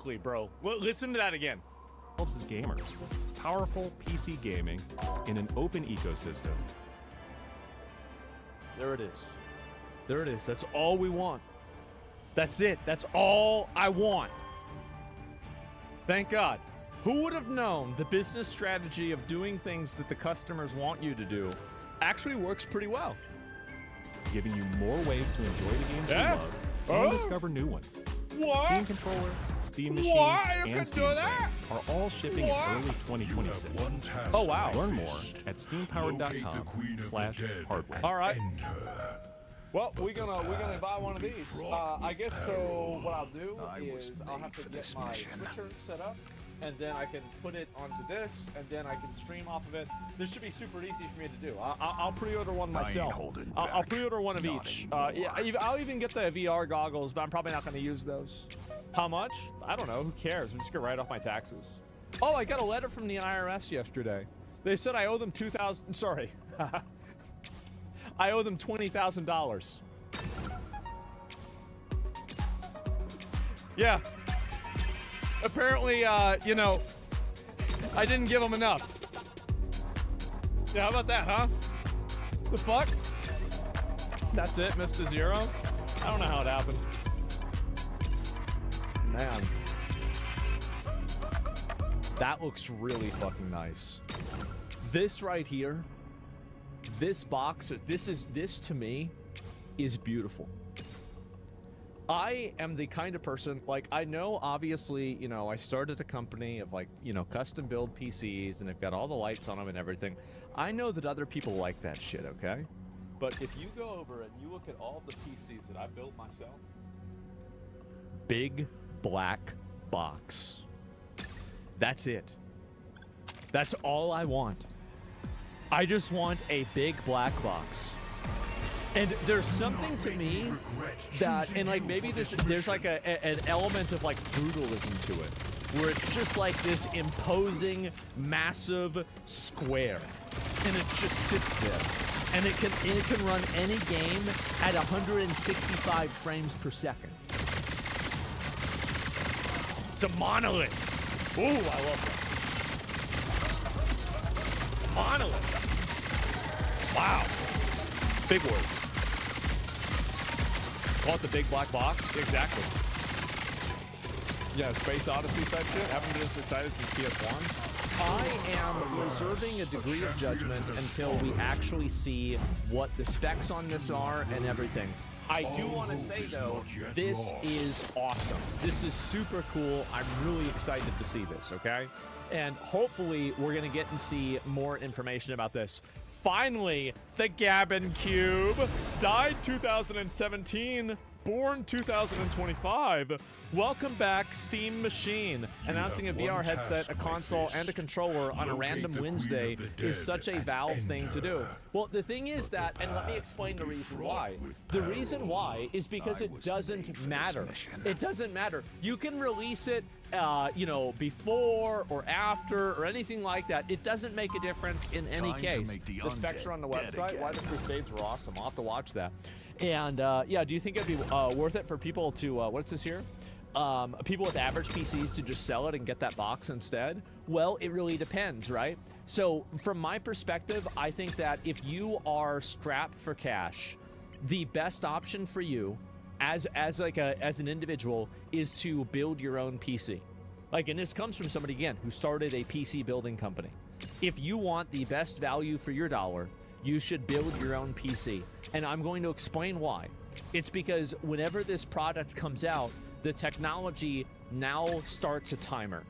exactly, bro. Listen to that again. As gamers, powerful PC gaming in an open ecosystem. There it is. There it is. That's all we want. That's it. That's all I want. Thank God. Who would have known the business strategy of doing things that the customers want you to do actually works pretty well? Giving you more ways to enjoy the games you love and discover new ones. Steam Controller, Steam Machine, and Steam Deck are all shipping in early 2026. Oh, wow. Learn more at steampowered.com/hardware. All right. Well, we're gonna buy one of these. I guess so. What I'll do is I'll have to get my switcher set up, and then I can put it onto this, and then I can stream off of it. This should be super easy for me to do. I'll pre-order one myself. I'll pre-order one of each. Yeah, I'll even get the VR goggles, but I'm probably not going to use those. How much? I don't know. Who cares? I'm just gonna write off my taxes. Oh, I got a letter from the IRS yesterday. They said I owe them $2,000. Sorry. I owe them $20,000. Yeah. Apparently, you know, I didn't give them enough. Yeah, how about that, huh? The fuck? That's it, Mr. Zero? I don't know how it happened. Man. That looks really fucking nice. This right here, this box, this to me is beautiful. I am the kind of person, like, I know, obviously, you know, I started a company of, like, you know, custom build PCs, and they've got all the lights on them and everything. I know that other people like that shit, okay? But if you go over and you look at all the PCs that I built myself, big black box. That's it. That's all I want. I just want a big black box. And there's something to me that, and like maybe there's like an element of like brutalism to it, where it's just like this imposing, massive square, and it just sits there, and it can run any game at 165 frames per second. It's a monolith. Ooh, I love that. Monolith. Wow. Big word. Call it the big black box? Exactly. Yeah, Space Odyssey type shit. Haven't been as excited since PS1. I am reserving a degree of judgment until we actually see what the specs on this are and everything. I do want to say, though, this is awesome. This is super cool. I'm really excited to see this, okay? And hopefully we're going to get and see more information about this. Finally, the Gabbin Cube. Died 2017, born 2025. Welcome back, Steam Machine. Announcing a VR headset, a console, and a controller on a random Wednesday is such a Valve thing to do. Well, the thing is that, and let me explain the reason why. The reason why is because it doesn't matter. It doesn't matter. You can release it, you know, before or after or anything like that. It doesn't make a difference in any case. The specs are on the website. Why the Crusades were awesome. I'll have to watch that. And yeah, do you think it'd be worth it for people to, what's this here? People with average PCs to just sell it and get that box instead? Well, it really depends, right? So from my perspective, I think that if you are strapped for cash, the best option for you as an individual is to build your own PC. Like, and this comes from somebody, again, who started a PC building company. If you want the best value for your dollar, you should build your own PC. And I'm going to explain why. It's because whenever this product comes out, the technology now starts a timer.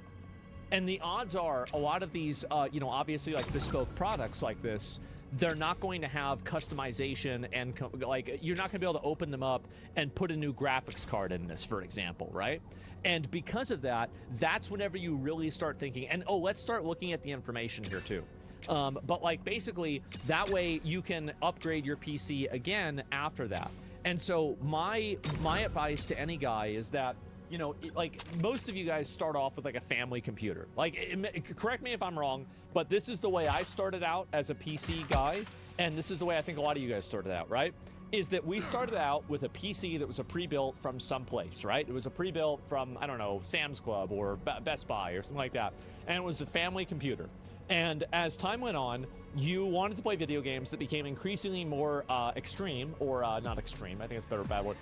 And the odds are a lot of these, you know, obviously like bespoke products like this, they're not going to have customization and like you're not going to be able to open them up and put a new graphics card in this, for example, right? And because of that, that's whenever you really start thinking, and oh, let's start looking at the information here too. But like basically that way you can upgrade your PC again after that. And so my advice to any guy is that, you know, like most of you guys start off with like a family computer. Like, correct me if I'm wrong, but this is the way I started out as a PC guy, and this is the way I think a lot of you guys started out, right? is that we started out with a PC that was a pre-built from someplace, right? It was a pre-built from, I don't know, Sam's Club or Best Buy or something like that. And it was a family computer. And as time went on, you wanted to play video games that became increasingly more extreme, or not extreme, I think it's a better bad word,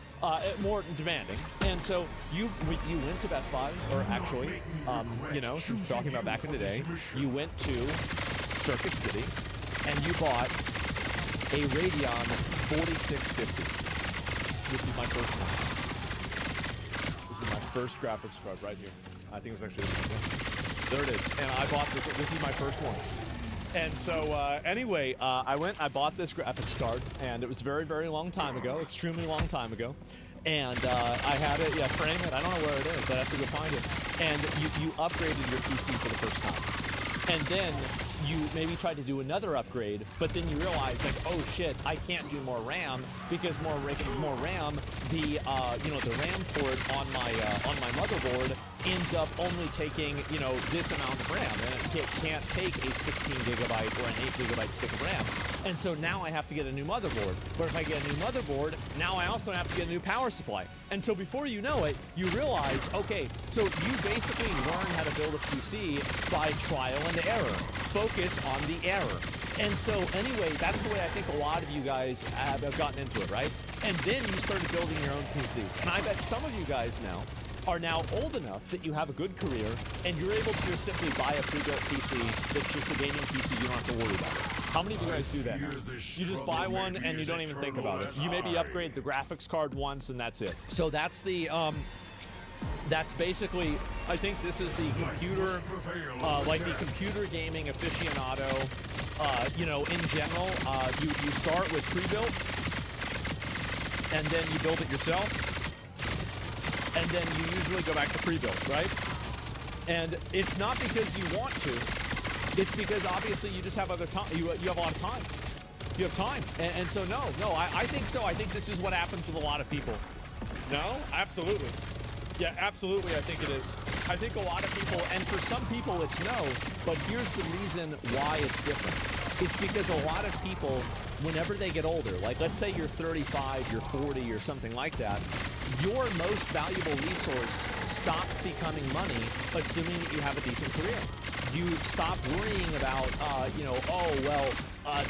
more demanding. And so you went to Best Buy, or actually, you know, since we're talking about back in the day, you went to Circuit City and you bought a Radeon 4650. This is my first one. This is my first graphics card right here. I think it was actually this one. There it is. And I bought this. This is my first one. And so anyway, I bought this graphics card, and it was a very, very long time ago, extremely long time ago. And I had it, yeah, frame it. I don't know where it is. I have to go find it. And you upgraded your PC for the first time. And then you maybe tried to do another upgrade, but then you realize, like, oh shit, I can't do more RAM because more RAM, the you know, the RAM port on my motherboard ends up only taking, you know, this amount of RAM, and it can't take a 16 gigabyte or an 8 gigabyte stick of RAM. And so now I have to get a new motherboard. But if I get a new motherboard, now I also have to get a new power supply. And so before you know it, you realize, okay, so you basically learn how to build a PC by trial and error. Focus on the error. And so anyway, that's the way I think a lot of you guys have gotten into it, right? And then you started building your own PCs. And I bet some of you guys now are now old enough that you have a good career and you're able to just simply buy a pre-built PC that's just a gaming PC. You don't have to worry about it. How many of you guys do that now? You just buy one and you don't even think about it. You maybe upgrade the graphics card once and that's it. So that's the that's basically, I think this is the computer, like the computer gaming aficionado. You know, in general, you start with pre-built, and then you build it yourself, and then you usually go back to pre-built, right? And it's not because you want to, it's because obviously you just have other time, you have a lot of time. You have time, and so no, I think so. I think this is what happens with a lot of people. No? Absolutely. Yeah, absolutely, I think it is. I think a lot of people, and for some people it's no, but here's the reason why it's different. It's because a lot of people, whenever they get older, like let's say you're 35, you're 40, or something like that, your most valuable resource stops becoming money, assuming that you have a decent career. You stop worrying about, you know, oh, well,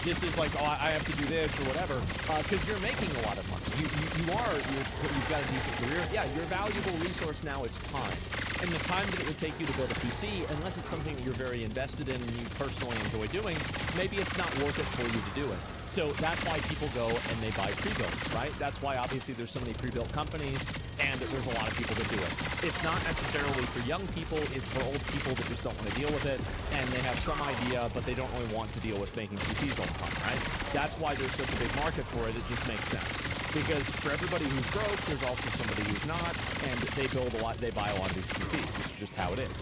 this is like, oh, I have to do this or whatever, because you're making a lot of money. You've got a decent career. Yeah, your valuable resource now is time. And the time that it would take you to build a PC, unless it's something that you're very invested in and you personally enjoy doing, maybe it's not worth it for you to do it. So that's why people go and they buy pre-builts, right? That's why obviously there's so many pre-built companies and there's a lot of people that do it. It's not necessarily for young people, it's for old people that just don't want to deal with it, and they have some idea, but they don't really want to deal with making PCs all the time, right? That's why there's such a big market for it. It just makes sense. Because for everybody who's broke, there's also somebody who's not, and they buy a lot of these PCs. This is just how it is.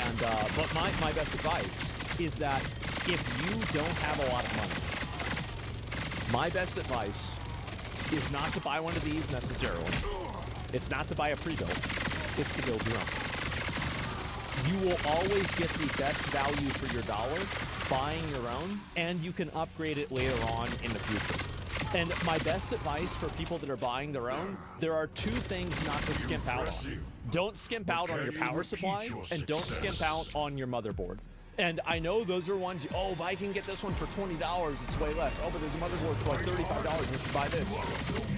And but my best advice is that if you don't have a lot of money, my best advice is not to buy one of these necessarily. It's not to buy a pre-built. It's to build your own. You will always get the best value for your dollar buying your own, and you can upgrade it later on in the future. And my best advice for people that are buying their own, there are two things not to skimp out on. Don't skimp out on your power supply, and don't skimp out on your motherboard. And I know those are ones, oh, but I can get this one for $20, it's way less. Oh, but there's a motherboard for like $35, you should buy this.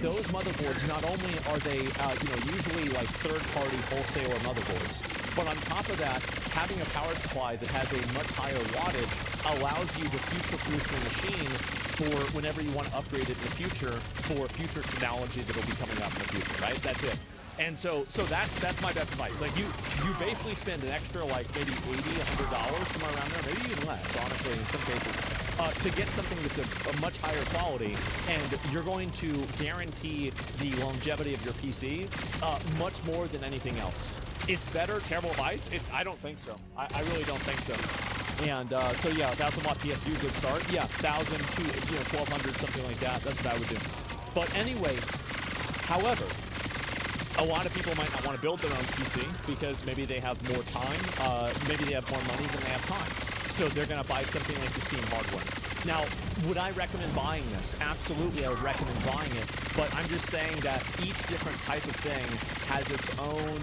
Those motherboards, not only are they, you know, usually like third-party wholesaler motherboards, but on top of that, having a power supply that has a much higher wattage allows you to future-proof your machine for whenever you want to upgrade it in the future for future technology that will be coming up in the future, right? That's it. And so that's my best advice. Like you basically spend an extra like maybe $80, $100, somewhere around there, maybe even less, honestly, in some cases, to get something that's a much higher quality, and you're going to guarantee the longevity of your PC much more than anything else. It's better, terrible advice? I don't think so. I really don't think so. And so yeah, 1,000 watt PSU, good start. Yeah, 1,000 to 1,200, something like that. That's what I would do. But anyway, however, a lot of people might not want to build their own PC because maybe they have more time, maybe they have more money than they have time. So they're going to buy something like the Steam hardware. Now, would I recommend buying this? Absolutely, I would recommend buying it. But I'm just saying that each different type of thing has its own...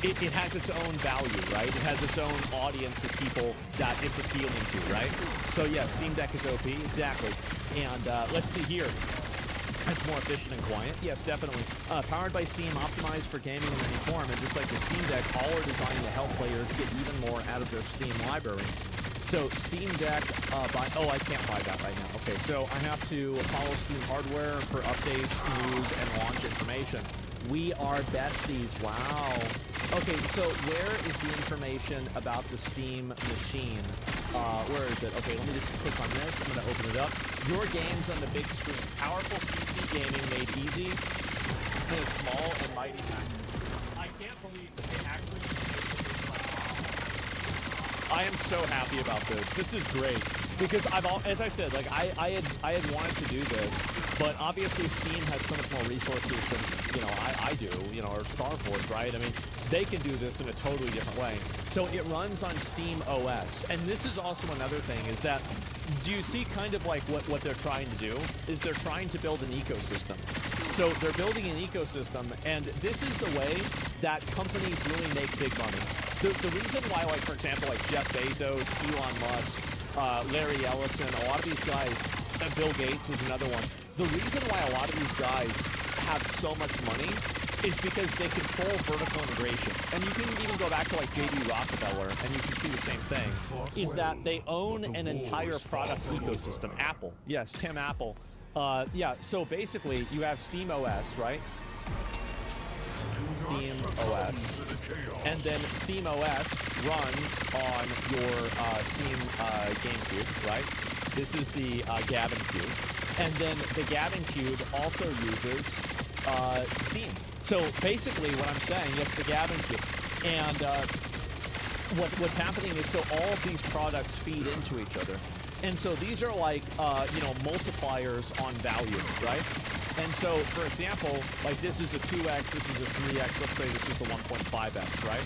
It has its own value, right? It has its own audience of people that it's appealing to, right? So yeah, Steam Deck is OP, exactly. And let's see here. It's more efficient and quiet. Yes, definitely. Powered by Steam, optimized for gaming in any form, and just like the Steam Deck, all are designed to help players get even more out of their Steam library. So Steam Deck, oh, I can't buy that right now. Okay, so I have to follow Steam hardware for updates, news, and launch information. We are besties. Wow. Okay, so where is the information about the Steam machine? Where is it? Okay, let me just click on this. I'm going to open it up. Your games on the big screen. Powerful PC gaming made easy in a small and mighty package. I can't believe that they actually... I am so happy about this. This is great because as I said, like I had wanted to do this, but obviously Steam has so much more resources than I do, or Starforge, right? I mean, they can do this in a totally different way. So it runs on Steam OS, and this is also another thing is that do you see kind of like what they're trying to do is they're trying to build an ecosystem. So they're building an ecosystem, and this is the way that companies really make big money. The reason why, like, for example, like Jeff Bezos, Elon Musk, Larry Ellison, a lot of these guys, Bill Gates is another one. The reason why a lot of these guys have so much money is because they control vertical integration. And you can even go back to like J.D. Rockefeller, and you can see the same thing, is that they own an entire product ecosystem. Apple, yes, Tim Apple. Yeah, so basically you have Steam OS, right? Steam OS, and then Steam OS runs on your Steam GameCube, right? This is the Gavin Cube, and then the Gavin Cube also uses Steam. So basically what I'm saying, yes, the Gavin Cube, and what's happening is so all of these products feed into each other. And so these are like, multipliers on value, right? And so, for example, like this is a 2x, this is a 3x, let's say this is a 1.5x, right?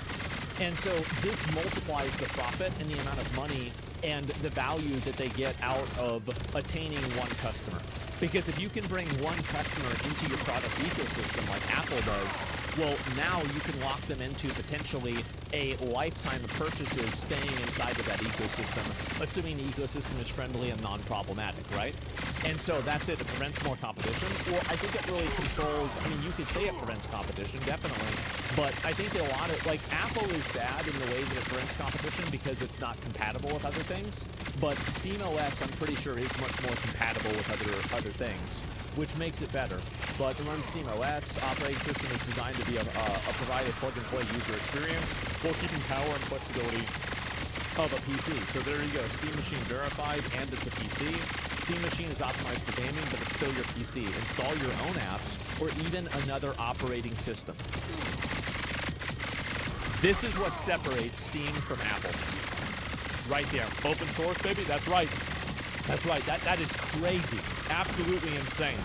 And so this multiplies the profit and the amount of money and the value that they get out of attaining one customer. Because if you can bring one customer into your product ecosystem like Apple does, well, now you can lock them into potentially a lifetime of purchases staying inside of that ecosystem, assuming the ecosystem is friendly and non-problematic, right? And so that's it. It prevents more competition. Well, I think it really controls, I mean, you could say it prevents competition, definitely. But I think that a lot of, like, Apple is bad in the way that it prevents competition because it's not compatible with other things. But SteamOS, I'm pretty sure, is much more compatible with other things, which makes it better. But to run SteamOS, operating system is designed to be provide a plug-and-play user experience while keeping power and flexibility of a PC. So there you go, Steam Machine verified, and it's a PC. Steam Machine is optimized for gaming, but it's still your PC. Install your own apps or even another operating system. This is what separates Steam from Apple. Right there. Open source, baby? That's right. That's right. That is crazy. Absolutely insane.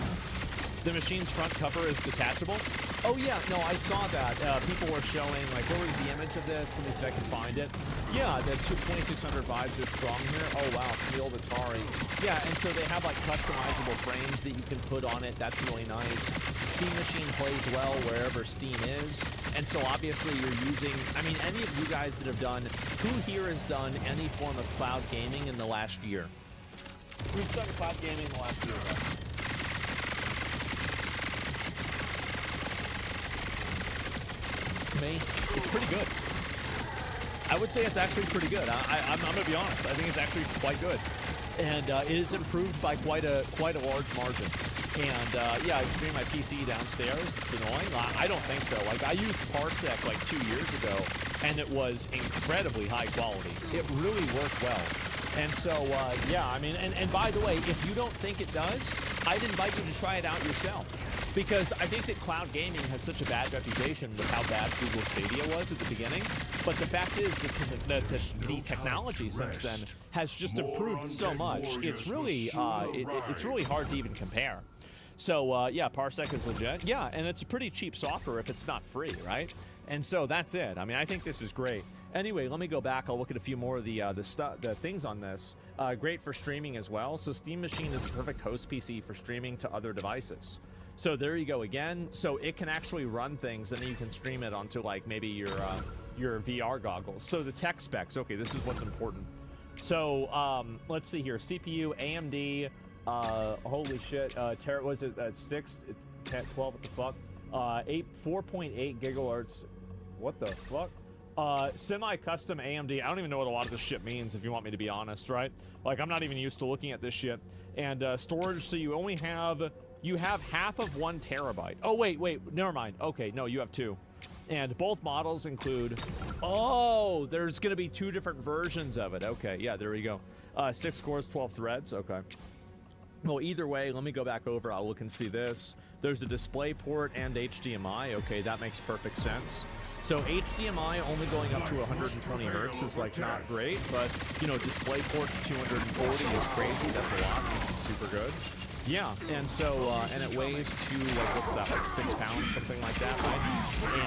The machine's front cover is detachable. Oh, yeah. No, I saw that. People were showing, like, where was the image of this? Let me see if I can find it. Yeah, the 2600 vibes are strong here. Oh, wow. From the old Atari. Yeah, and so they have, like, customizable frames that you can put on it. That's really nice. The Steam Machine plays well wherever Steam is. And so, obviously, you're using... I mean, any of you guys that have done... Who here has done any form of cloud gaming in the last year? Who's done cloud gaming in the last year? Me, it's pretty good. I would say it's actually pretty good. I'm going to be honest. I think it's actually quite good, and it is improved by quite a large margin. And yeah, I stream my PC downstairs. It's annoying. I don't think so. Like I used Parsec like 2 years ago, and it was incredibly high quality. It really worked well. And so yeah, I mean, and by the way, if you don't think it does, I'd invite you to try it out yourself. Because I think that cloud gaming has such a bad reputation with how bad Google Stadia was at the beginning. But the fact is that the technology since then has just improved so much. It's really it's really hard to even compare. So yeah, Parsec is legit. Yeah, and it's a pretty cheap software if it's not free, right? And so that's it. I mean, I think this is great. Anyway, let me go back. I'll look at a few more of the things on this. Great for streaming as well. So Steam Machine is a perfect host PC for streaming to other devices. So there you go again. So it can actually run things, and then you can stream it onto like maybe your VR goggles. So the tech specs. Okay, this is what's important. So let's see here. CPU, AMD. Holy shit. Was it 6, 10, 12? What the fuck? 4.8 gigahertz. What the fuck? Semi-custom AMD. I don't even know what a lot of this shit means, if you want me to be honest, right? Like, I'm not even used to looking at this shit. And storage, so you only have... You have half of 1 terabyte. Oh, wait, never mind. Okay, no, you have 2. And both models include... Oh, there's going to be 2 different versions of it. Okay, yeah, there we go. 6 cores, 12 threads. Okay. Well, either way, let me go back over. I'll look and see this. There's a display port and HDMI. Okay, that makes perfect sense. So HDMI only going up to 120 hertz is like not great, but you know, display port 240 is crazy. That's a lot. Super good. Yeah, and so and it weighs to like what's that, like 6 pounds, something like that, right?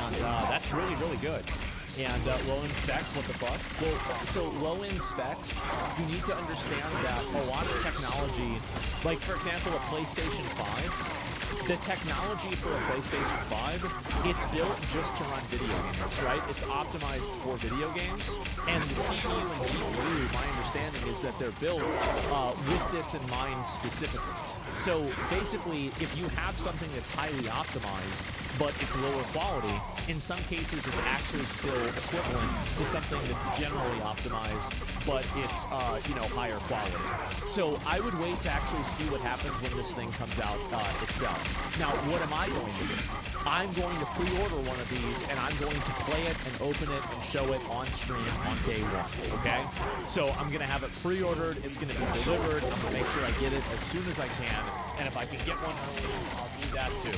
And that's really, really good. And low-end specs, what the fuck? Well, so low-end specs, you need to understand that a lot of technology, like for example, a PlayStation 5, the technology for a PlayStation 5, it's built just to run video games, right? It's optimized for video games, and the CPU and GPU, my understanding is that they're built with this in mind specifically. So basically, if you have something that's highly optimized, but it's lower quality, in some cases it's actually still equivalent to something that's generally optimized, but it's, you know, higher quality. So I would wait to actually see what happens when this thing comes out itself. Now, what am I going to do? I'm going to pre-order one of these, and I'm going to play it and open it and show it on stream on day 1, okay? So I'm going to have it pre-ordered, it's going to be delivered, I'm going to make sure I get it as soon as I can, and if I can get one early, I'll do that too.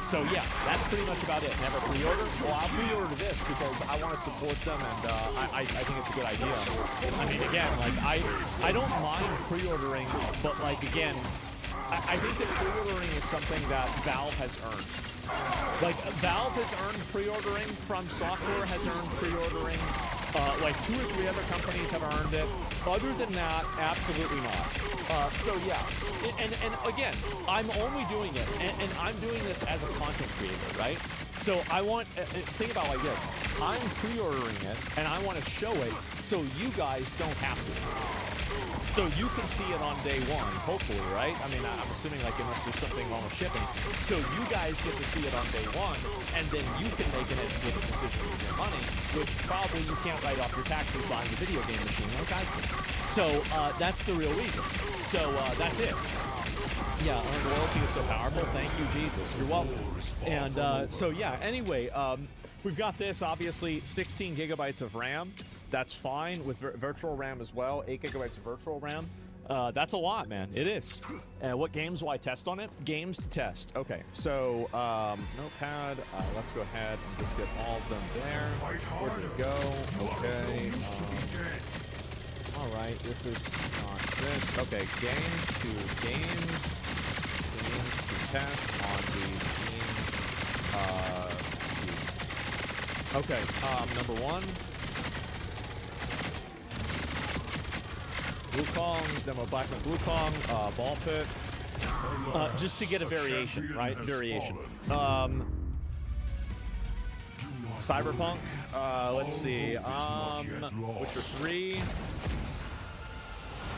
So yeah, that's pretty much about it. Never pre-order? Well, I'll pre-order this because I want to support them, and I think it's a good idea. I mean, again, like, I don't mind pre-ordering, but like, again, I think that pre-ordering is something that Valve has earned. Like, Valve has earned pre-ordering, From Software has earned pre-ordering, like 2 or 3 other companies have earned it. Other than that, absolutely not. So yeah, and again, I'm only doing it, and I'm doing this as a content creator, right? So I want, think about it like this, I'm pre-ordering it, and I want to show it so you guys don't have to. So you can see it on day 1, hopefully, right? I mean, I'm assuming, like, unless there's something wrong with shipping. So you guys get to see it on day 1, and then you can make an educated decision with your money, which probably you can't write off your taxes buying a video game machine like I can. So that's the real reason. So that's it. Yeah, earned loyalty is so powerful. Thank you, Jesus. You're welcome. And so yeah, anyway, we've got this, obviously, 16 gigabytes of RAM. That's fine with virtual RAM as well. 8 gigabytes of virtual RAM. That's a lot, man. It is. What games will I test on it? Games to test. Okay, so Notepad. Let's go ahead and just get all of them there. Where did it go? Okay. All right. This is not this. Okay. Games to test on the Steam. Okay. Number 1. Wukong, then we'll back with Wukong, Ball Pit, just to get a variation, right? Variation. Cyberpunk, let's see, Witcher 3.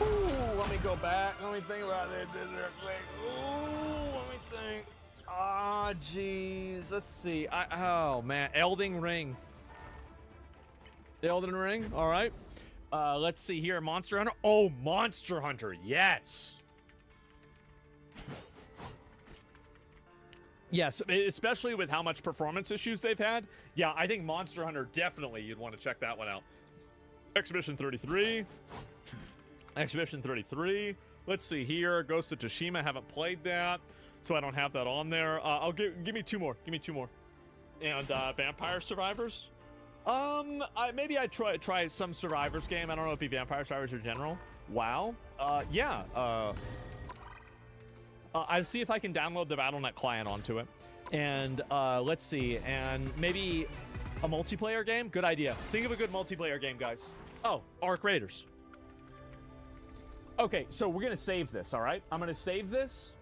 Ooh, let me go back, let me think about it. Ooh, let me think. Ah, jeez, let's see. Oh, man, Elden Ring, all right. Let's see here, Monster Hunter. Oh, Monster Hunter, yes. Yes, especially with how much performance issues they've had. Yeah, I think Monster Hunter, definitely you'd want to check that one out. Exhibition 33. Let's see here, Ghost of Tsushima, haven't played that, so I don't have that on there. Give me 2 more. And Vampire Survivors. Maybe I try some Survivors game. I don't know if it'd be Vampire Survivors or General. WoW. Yeah. I'll see if I can download the Battle.net client onto it. And let's see. And maybe A multiplayer game? Good idea. Think of a good multiplayer game, guys. Oh, Arc Raiders. Okay, so we're gonna save this, all right? I'm gonna save this,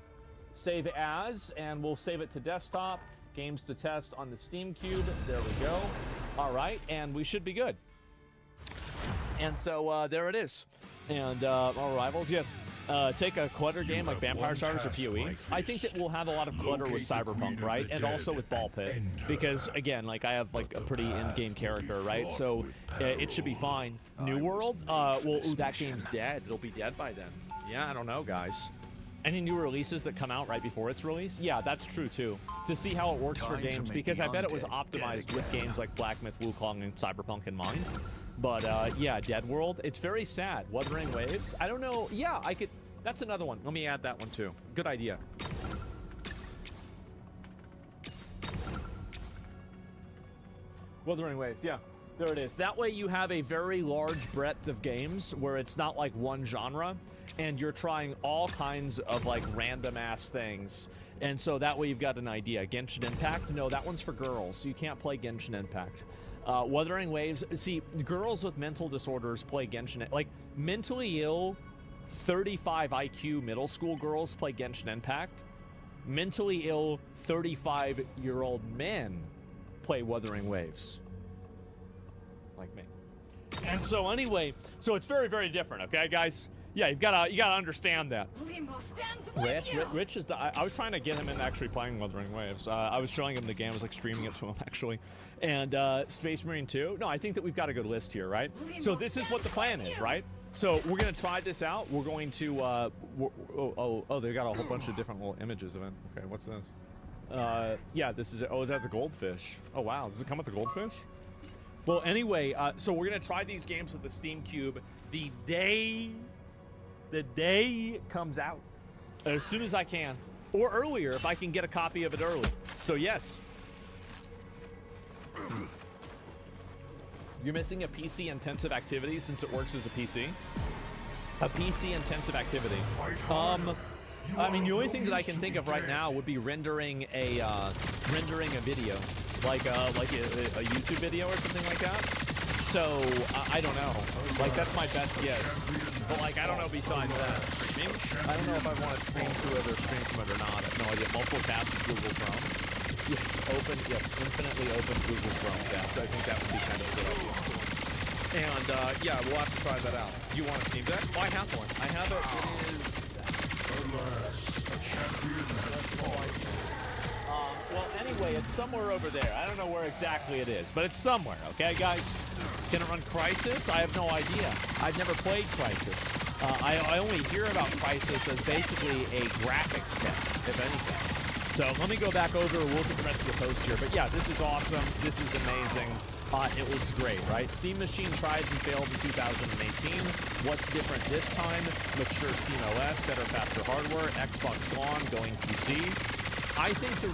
save as, and we'll save it to desktop, games to test on the Steam Cube. There we go. All right, and we should be good. And so there it is. And our rivals, yes. Take a clutter game like Vampire Stars or PoE. I think that we'll have a lot of clutter with Cyberpunk, right? And also with Ball Pit. Because, again, like, I have, like, a pretty in-game character, right? So it should be fine. New World? Well, ooh, that game's dead. It'll be dead by then. Yeah, I don't know, guys. Any new releases that come out right before its release? Yeah, that's true, too. To see how it works for games, because I bet it was optimized with games like Black Myth, Wukong, and Cyberpunk in mind. But, yeah, Dead World, it's very sad. Wuthering Waves, I don't know. Yeah, I could... That's another one. Let me add that one, too. Good idea. Wuthering Waves, yeah. There it is. That way you have a very large breadth of games where it's not like one genre, and you're trying all kinds of, like, random-ass things. And so that way you've got an idea. Genshin Impact? No, that one's for girls. You can't play Genshin Impact. Wuthering Waves, see, girls with mental disorders play Genshin, like, mentally ill 35 IQ middle school girls play Genshin Impact. Mentally ill 35-year-old men play Wuthering Waves. Like me. And so anyway, so it's very, very different, okay, guys? Yeah, you gotta understand that. Rich is. I was trying to get him into actually playing Wuthering Waves. I was showing him the game. I was like streaming it to him actually. And Space Marine 2. No, I think that we've got a good list here, right? So this is what the plan is, right? So we're gonna try this out. We're going to. Oh, they got a whole bunch of different little images of it. Okay, what's this? Yeah, this is. Oh, that's a goldfish. Oh wow, does it come with a goldfish? Well, anyway, so we're gonna try these games with the Steam Cube the day it comes out, as soon as I can, or earlier if I can get a copy of it early. So yes. You're missing a PC intensive activity since it works as a PC. A PC intensive activity. I mean, the only thing that I can think of right now would be rendering a video, like a YouTube video or something like that. So I don't know. Like that's my best guess. But like I don't know besides that. Streaming? I don't know if I want to stream to it or stream from it or not. I have no idea. Multiple tabs of Google Chrome. Yes, infinitely open Google Chrome tabs. I think that would be kind of a good idea. And yeah, we'll have to try that out. Do you want a Steam Deck? Oh, I have one. I have it. Well, anyway, it's somewhere over there. I don't know where exactly it is, but it's somewhere, okay, guys? Can it run Crysis? I have no idea. I've never played Crysis. I only hear about Crysis as basically a graphics test, if anything. So let me go back over, we'll look at the rest of the posts here. But yeah, this is awesome. This is amazing. It looks great, right? Steam Machine tried and failed in 2018. What's different this time? Mature Steam OS, better, faster hardware, Xbox One, going PC. I think the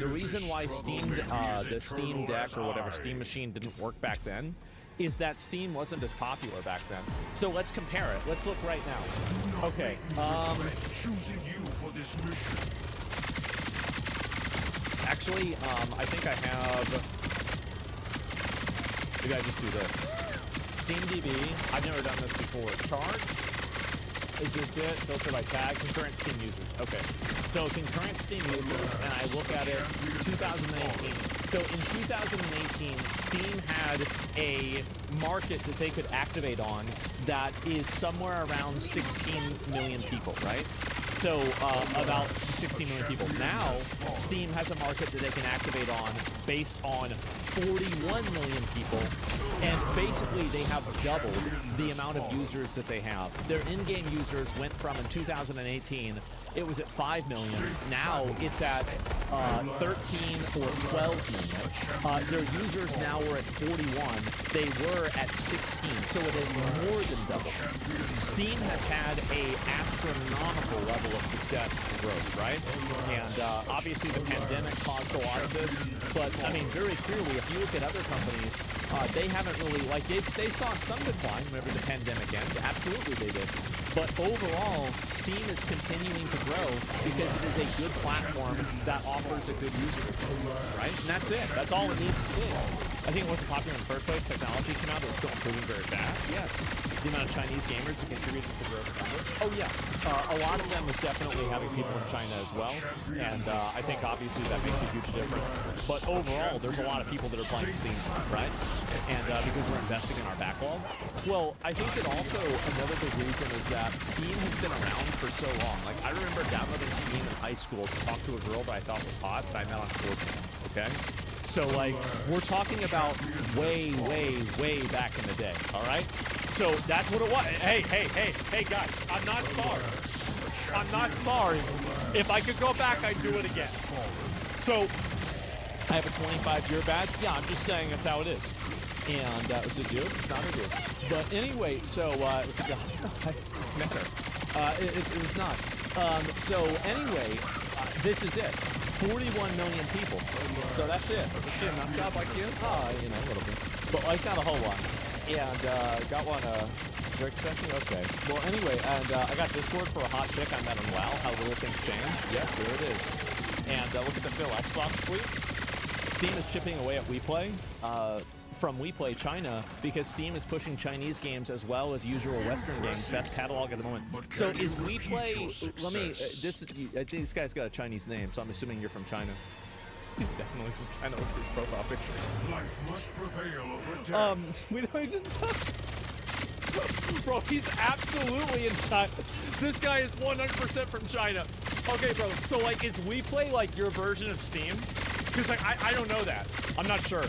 reason why the Steam Deck or whatever, Steam Machine didn't work back then is that Steam wasn't as popular back then. So let's compare it. Let's look right now. Okay. Choosing you for this mission. Actually, I think I have. Maybe I just do this. SteamDB. I've never done this before. Charts. Is this it? Filter by tag. Concurrent Steam users. Okay. So concurrent Steam users, and I look at it 2018. So in 2018, Steam had a market that they could activate on that is somewhere around 16 million people, right? So about 16 million people. Now, Steam has a market that they can activate on based on 41 million people, and basically they have doubled the amount of users that they have. Their in-game users went from, in 2018, it was at 5 million. Now it's at 13 or 12 million. Their users now are at 41. They were at 16, so it is more than double. Steam has had a astronomical level of success and growth, right? And obviously the pandemic caused a lot of this, but I mean, very clearly, if you look at other companies, they haven't really, like, they saw some decline whenever the pandemic ended. Absolutely they did. But overall, overall, Steam is continuing to grow because it is a good platform that offers a good user experience, right? And that's it. That's all it needs to be. I think it wasn't popular in the first place. Technology came out, but it's still improving very fast. Yes. The amount of Chinese gamers that contributed to the growth of numbers. Oh, yeah. A lot of them is definitely having people in China as well. And I think, obviously, that makes a huge difference. But overall, there's a lot of people that are playing Steam, right? And because we're investing in our backlog. Well, I think that also another big reason is that Steam has been around for so long. Like, I remember downloading Steam in high school to talk to a girl that I thought was hot that I met on 4chan, okay? So, like, we're talking about way, way, way back in the day, all right? So that's what it was. Hey, guys, I'm not sorry. I'm not sorry. If I could go back, I'd do it again. So, I have a 25-year badge. Yeah, I'm just saying that's how it is. And that was a dude, not a dude. But anyway, so it was a guy. I met her. It was not. So anyway, this is it. 41 million people. So that's it. Is she a nut job like you? You know, a little bit. But like not a whole lot. And got one Drake session? Okay. Well, anyway, and I got Discord for a hot chick I met on WoW. How little things change. Yeah, here it is. And look at the Phil Xbox tweet. Steam is chipping away at WePlay. From WePlay China because Steam is pushing Chinese games as well as usual Western games. Best catalog at the moment. So is WePlay? Let me. I think this guy's got a Chinese name, so I'm assuming you're from China. He's definitely from China with his profile picture. Life must prevail over death. We don't just. Bro, he's absolutely in China. This guy is 100% from China. Okay, bro. So like, is WePlay like your version of Steam? Because like, I don't know that. I'm not sure.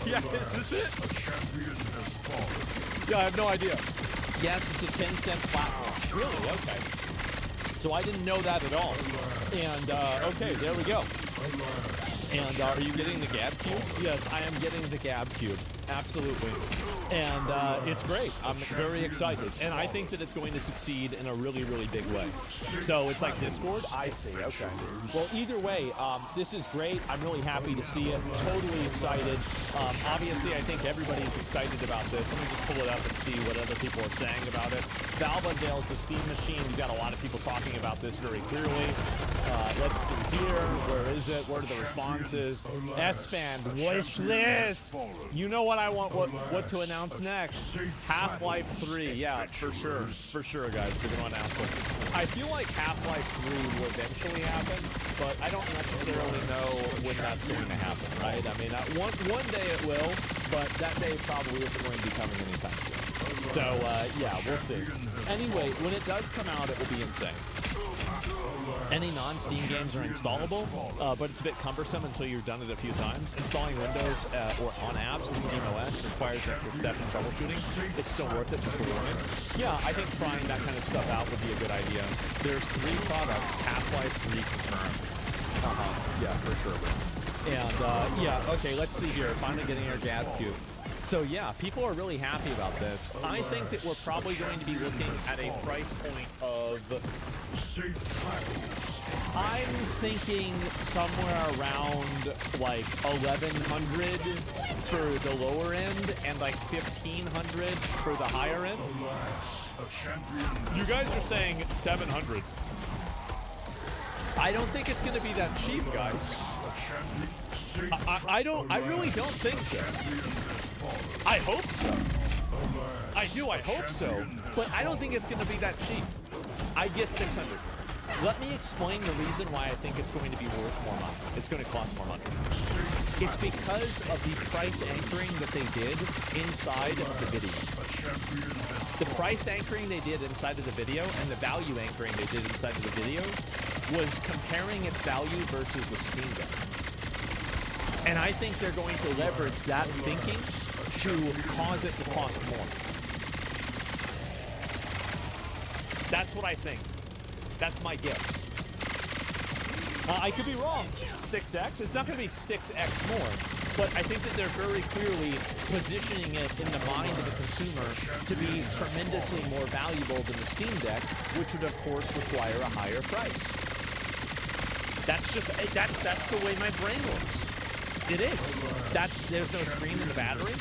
Yeah, is this it? A champion has fallen. Yeah, I have no idea. Yes, it's a 10-cent platform. Really? Okay. So I didn't know that at all. And, okay, there we go. And are you getting the Gab Cube? Yes, I am getting the Gab Cube. Absolutely. And it's great. I'm very excited. And I think that it's going to succeed in a really, really big way. So it's like Discord? I see. Okay. Well, either way, this is great. I'm really happy to see it. Totally excited. Obviously, I think everybody's excited about this. Let me just pull it up and see what other people are saying about it. Valve unveils the Steam Machine. You got a lot of people talking about this very clearly. Let's see here. Where is it? Where are the responses? S-Fan wish list. You know what I want? What to announce next? Half-Life 3. Yeah, for sure, guys. They're gonna announce it. I feel like Half-Life 3 will eventually happen, but I don't necessarily know when that's going to happen. Right? I mean, one day it will, but that day probably isn't going to be coming anytime soon. So yeah, we'll see. Anyway, when it does come out, it will be insane. Any non-Steam games are installable, but it's a bit cumbersome until you've done it a few times. Installing Windows or on apps in Steam OS requires extra step in troubleshooting. It's still worth it, just a warning. Yeah, I think trying that kind of stuff out would be a good idea. There's 3 products, Half-Life 3 confirmed. Yeah, for sure. And yeah, okay, let's see here. Finally getting our Gab Cube. So yeah, people are really happy about this. I think that we're probably going to be looking at a price point of Safe travels. I'm thinking somewhere around like 1,100 for the lower end and like 1,500 for the higher end. Alas, a champion. You guys are saying 700. I don't think it's going to be that cheap, guys. I really don't think so. I hope so. I hope so. But I don't think it's going to be that cheap. I'd get 600. Let me explain the reason why I think it's going to be worth more money. It's going to cost more money. It's because of the price anchoring that they did inside the video. The price anchoring they did inside of the video and the value anchoring they did inside of the video was comparing its value versus the Steam Deck. And I think they're going to leverage that thinking to cause it to cost more. That's what I think. That's my guess. I could be wrong. 6x? It's not going to be 6x more. But I think that they're very clearly positioning it in the mind of the consumer to be tremendously more valuable than the Steam Deck, which would, of course, require a higher price. That's the way my brain works. It is. There's no screen in the battery.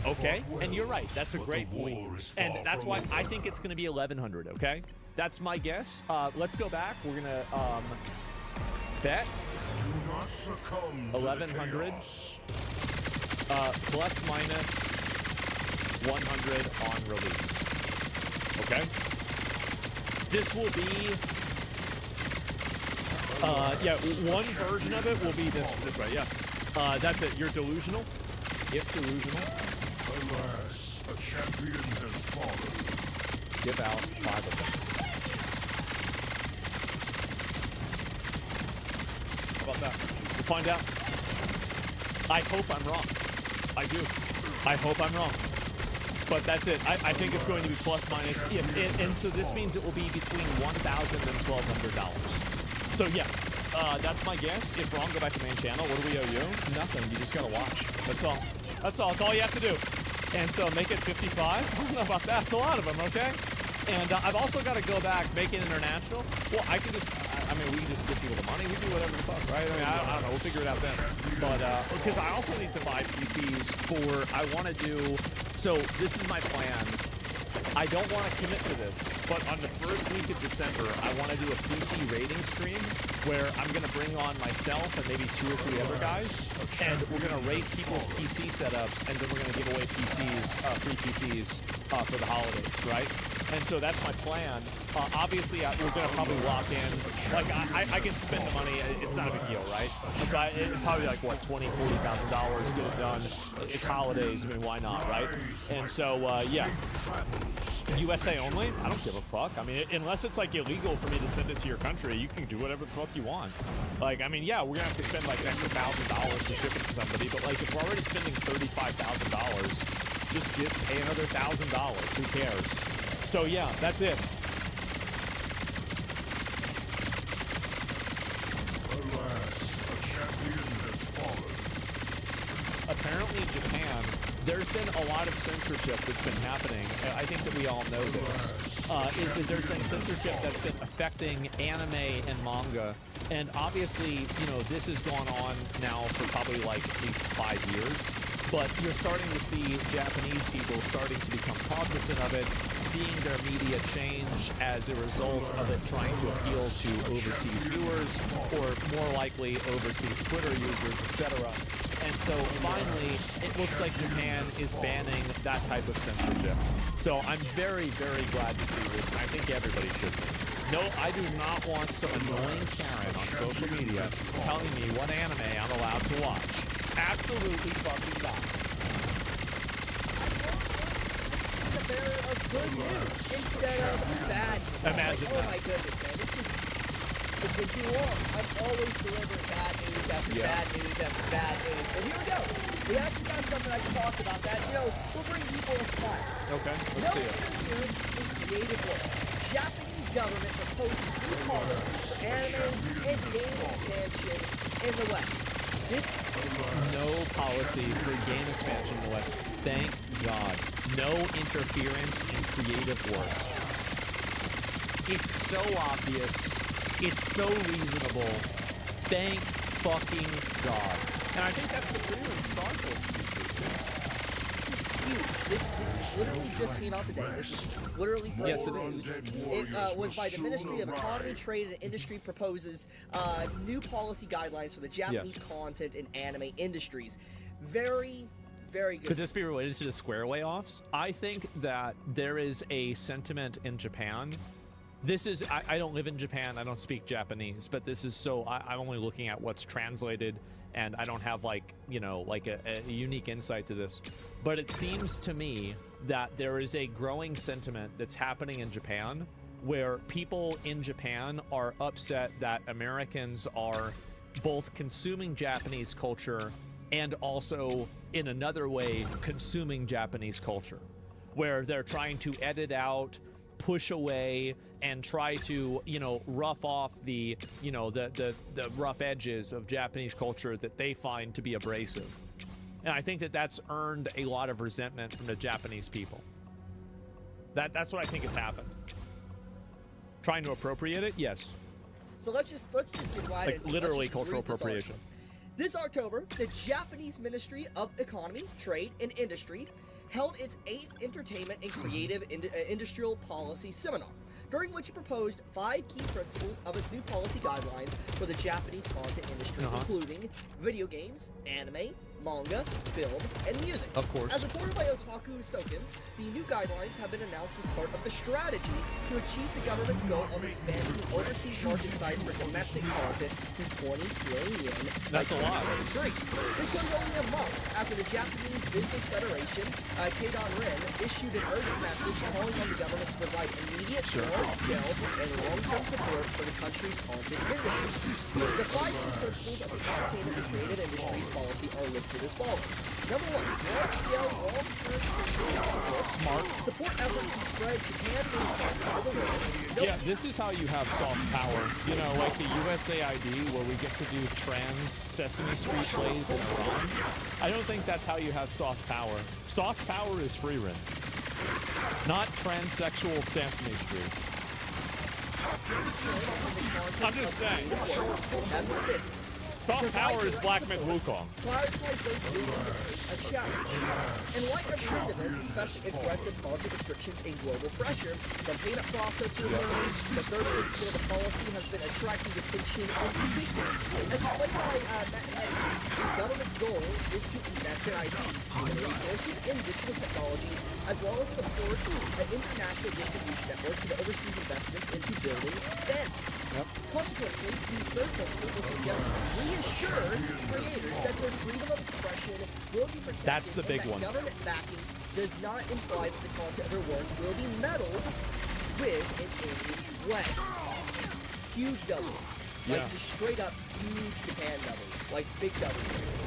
Okay, and you're right. That's a great point. And that's why I think it's going to be 1,100, okay? That's my guess. Let's go back. We're going to bet Do not succumb to 1,100 chaos. plus minus 100 on release. Okay? This will be... yeah, one version of it will be this way, yeah. That's it. You're delusional. If delusional, Alas, a champion has fallen. give out 5 of them. How about that? We'll find out. I hope I'm wrong. I do. I hope I'm wrong. But that's it. I think it's going to be plus minus. Yes, and so this means it will be between $1,000 and $1,200. So yeah, that's my guess. If wrong, go back to main channel. What do we owe you? Nothing. You just gotta watch. That's all. That's all. That's all you have to do. And so make it 55. I don't know about that. It's a lot of them. Okay. And I've also got to go back, make it international. Well, I can just, I mean, we can just give people the money. We do whatever the fuck, right? I mean, I don't know. We'll figure it out then. But, because I also need to buy PCs for, I want to do, so this is my plan. I don't want to commit to this, but on the first week of December, I want to do a PC rating stream where I'm going to bring on myself and maybe 2 or 3 other guys, and we're going to rate people's PC setups, and then we're going to give away PCs, free PCs for the holidays, right? And so that's my plan. Obviously, we're going to probably lock in. Like, I can spend the money. It's not a big deal, right? And so it's probably like, what, $20,000, $40,000, get it done. It's holidays. I mean, why not, right? And so, yeah. USA only? I don't give a fuck. I mean, unless it's like illegal for me to send it to your country, you can do whatever the fuck you want. Like, I mean, yeah, we're gonna have to spend like an extra $1,000 to ship it to somebody, but like, if we're already spending $35,000, just pay another $1,000. Who cares? So yeah, that's it. Alas, a champion has fallen. Apparently, Japan, there's been a lot of censorship that's been happening. I think that we all know this. Is that there's been censorship that's been affecting anime and manga. And obviously, you know, this has gone on now for probably like at least 5 years. But you're starting to see Japanese people starting to become cognizant of it, seeing their media change as a result of it trying to appeal to overseas viewers, or more likely overseas Twitter users, etc. And so finally, it looks like Japan is banning that type of censorship. So I'm very, very glad to see this. I think everybody should be. No, I do not want some annoying Karen on social media telling me what anime I'm allowed to watch. Absolutely fucking not. The bearer of good news instead of bad news. Imagine like, oh my goodness, man. It's been too long. I've always delivered bad news after bad news after bad news. And here we go. We actually got something I can talk about that. You know, we'll bring people a smile. Okay, let's No see it. interference in creative work. Japanese government proposes new policies for anime and game expansion in the West. This No policy for game expansion in the West. Thank God. No interference in creative works. It's so obvious. It's so reasonable. Thank fucking God. And I think that's the pretty one start for huge. This literally just came out today. This is literally Yes, it news. is. It was by the Ministry of Economy, Trade, and Industry proposes new policy guidelines for the Japanese content and anime industries. Very, very good. Could this be related to the Square layoffs? I think that there is a sentiment in Japan. This is, I don't live in Japan, I don't speak Japanese, but this is so, I'm only looking at what's translated, and I don't have like, you know, like a unique insight to this. But it seems to me that there is a growing sentiment that's happening in Japan where people in Japan are upset that Americans are both consuming Japanese culture and also, in another way, consuming Japanese culture, where they're trying to edit out, push away, and try to, you know, rough off the, you know, the rough edges of Japanese culture that they find to be abrasive. And I think that that's earned a lot of resentment from the Japanese people. That's what I think has happened. Trying to appropriate it? Yes. So let's just get right Like into it. literally Let's just cultural read this appropriation. article. This October, the Japanese Ministry of Economy, Trade, and Industry held its 8th Entertainment and Creative Industrial Policy Seminar, during which it proposed 5 key principles of its new policy guidelines for the Japanese content industry, including video games, anime, manga, film, and music. Of course. As reported by Otaku Soken, the new guidelines have been announced as part of the strategy to achieve the government's goal of expanding the overseas market size for domestic content to 20 trillion yen. That's a lot. This comes only a month after the Japanese Business Federation, Keidan Ren, issued an urgent message calling on the government to provide immediate, large-scale, and long-term support for the country's content industry. The 5 key principles of the entertainment and creative industries policy are listed as follows. Number 1, large-scale, long-term Smart. support efforts to spread Japan to the world. Yeah, this is how you have soft power. You know, like the USAID, where we get to do trans Sesame Street plays in Iran. I don't think that's how you have soft power. Soft power is free rent, not transsexual Sesame Street. I'm just saying. Soft power is Black Myth Wukong. Prioritize those a challenge. In light of recent events, especially aggressive content restrictions and global pressure, from payment processor firms, the third principle of the policy has been attracting attention of people. As explained by the government's goal is to invest in IPs, human resources, and digital technologies, as well as support international distribution networks and overseas investments into building standards. Consequently, the third principle will suggest reassure creators that their freedom of expression will be protected. That's the big and that one. Government backing does not imply that the content of their work will be meddled with in any way. Huge W. Like just straight up huge Japan W. Like big W.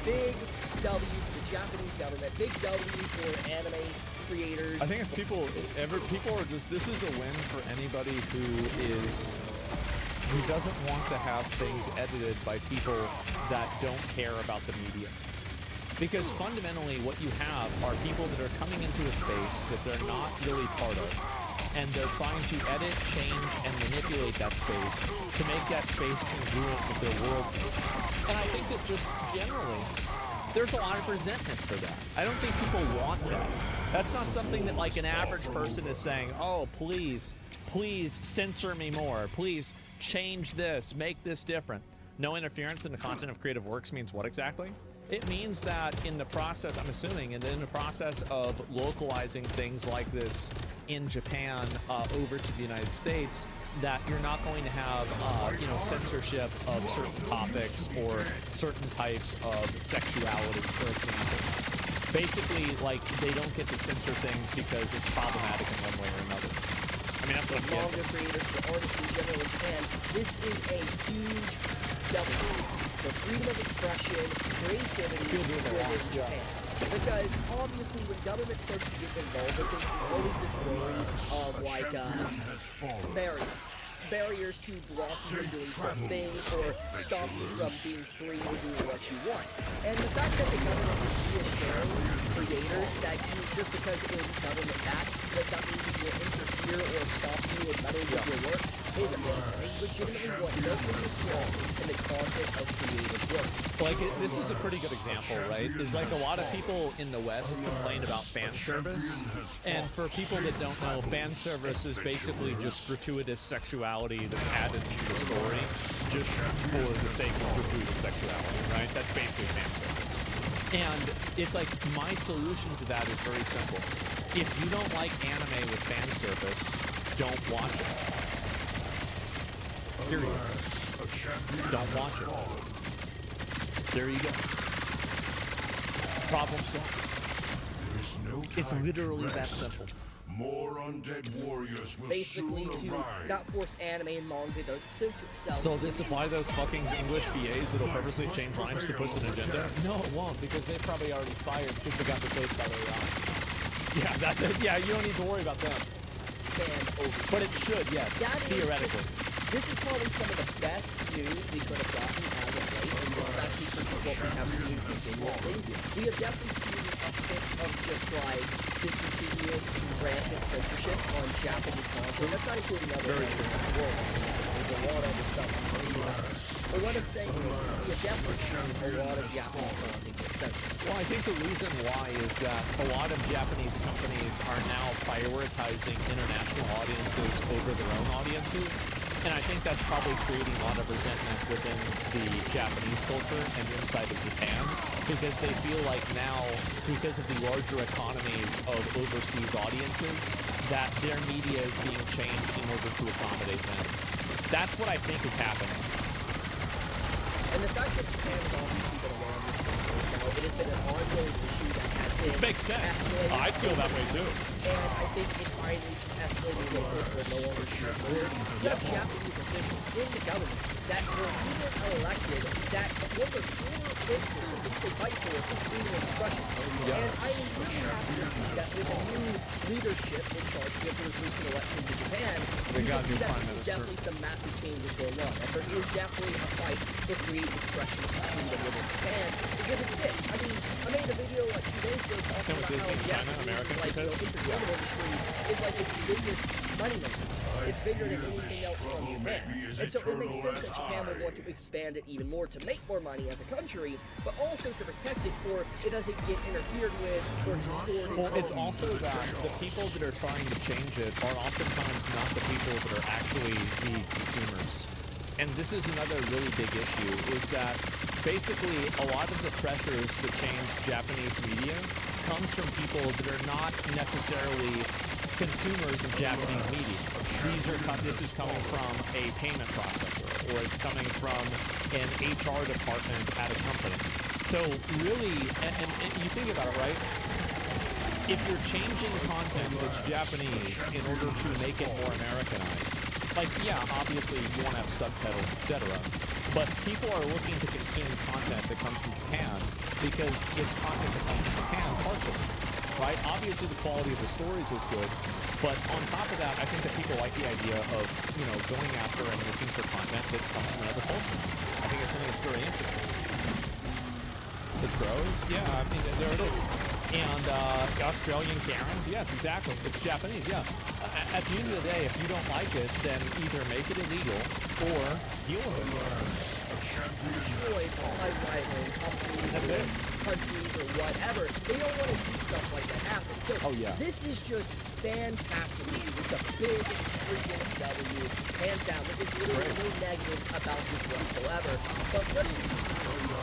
Big W for the Japanese government. Big W for anime creators. I think it's people are just, this is a win for anybody who doesn't want to have things edited by people that don't care about the media. Because fundamentally what you have are people that are coming into a space that they're not really part of, and they're trying to edit, change, and manipulate that space to make that space congruent with their worldview. And I think that just generally, there's a lot of resentment for that. I don't think people want that. That's not something that like an average person is saying, oh, please censor me more. Please change this, make this different. No interference in the content of creative works means what exactly? It means that in the process, I'm assuming, and in the process of localizing things like this in Japan over to the United States, that you're not going to have, censorship of certain topics or certain types of sexuality, for example. Basically, like, they don't get to censor things because it's problematic in one way or another. I mean, that's what I'm guessing. Manga creators, for artists in general, and this is a huge W for freedom of expression, creativity, within Japan. Because obviously, when government starts to get involved with this, there's always this worry of like barriers to block you from doing something or stop you from being free or doing what you want. And the fact that the government is reassuring creators that you, just because it is government backed, does not mean you will interfere or stop you or meddle with your work, is amazing. It's legitimately what nothing is wrong in the content of creative work. Like, this is a pretty good example, right? Is like a lot of people in the West complain about fan service. And for people that don't know, fan service is basically just gratuitous sexuality that's added to the story just for the sake of gratuitous sexuality, right? That's basically fan service. And it's like, my solution to that is very simple. If you don't like anime with fan service, don't watch it. Period. Don't watch it. There you go. Problem solved. It's literally that simple. More undead warriors will Basically, soon to arrive. not force anime and manga to censor itself. So this apply to those fucking English VAs that'll purposely change lines to push an agenda? No, it won't, because they probably already fired because they got replaced by AI. Yeah, that's it. Yeah, you don't need to worry about them. Stand over. But it should, yes, That is- theoretically. This is probably some of the best news we could have gotten as of late, and especially for what we have seen continuously. We have definitely seen a bit of just like this continuous rampant censorship on Japanese content. That's not including other countries in the world. there's a lot of other stuff I'm reading about. But what I'm saying is, we have definitely seen a lot of Japanese content get censored. Well, I think the reason why is that a lot of Japanese companies are now prioritizing international audiences over their own audiences. And I think that's probably creating a lot of resentment within the Japanese culture and inside of Japan, because they feel like now, because of the larger economies of overseas audiences, that their media is being changed in order to accommodate them. That's what I think is happening. And the fact that Japan has obviously been around this for years now, it has been an ongoing issue that has been It makes sense. escalating. I feel that way too. And I think it finally escalated to a point where no longer can ignored. You have Japanese officials in the government that were either elected that one of their core principles of which they fight for is freedom of expression. And I am really happy to see that with a new leadership in charge of this recent election in Japan, They you got can a new see that prime there's minister. definitely some massive changes going on. And there is definitely a fight for creative expression and freedom within Japan because it's big. I mean, I made a video like 2 days ago talking Same with about how Disney in China, Japanese, Americans like, are pissed. entertainment industry is like its biggest money maker. It's bigger than anything else from Japan. And so it makes sense that Japan would want to expand it even more to make more money as a country, but also to protect it for it doesn't get interfered with or distorted. Well, it's also that the people that are trying to change it are oftentimes not the people that are actually the consumers. And this is another really big issue, is that basically a lot of the pressures to change Japanese media comes from people that are not necessarily consumers of Japanese media. This is coming from a payment processor, or it's coming from an HR department at a company. So really, and you think about it, right? If you're changing content that's Japanese in order to make it more Americanized, like, yeah, obviously you want to have subtitles, etc. But people are looking to consume content that comes from Japan because it's content that comes from Japan partially, right? Obviously the quality of the stories is good, but on top of that, I think that people like the idea of, going after and looking for content that comes from another culture. I think it's something that's very interesting. This grows? Yeah, I mean, there it is. And Australian Karens? Yes, exactly. It's Japanese, yeah. At the end of the day, if you don't like it, then either make it illegal or deal with it. Destroyed by rivaling companies That's or it. countries or whatever. They don't want to see stuff like that happen. So this is just fantastic news. It's a big freaking W, hands down. There's literally no negatives about this whatsoever. But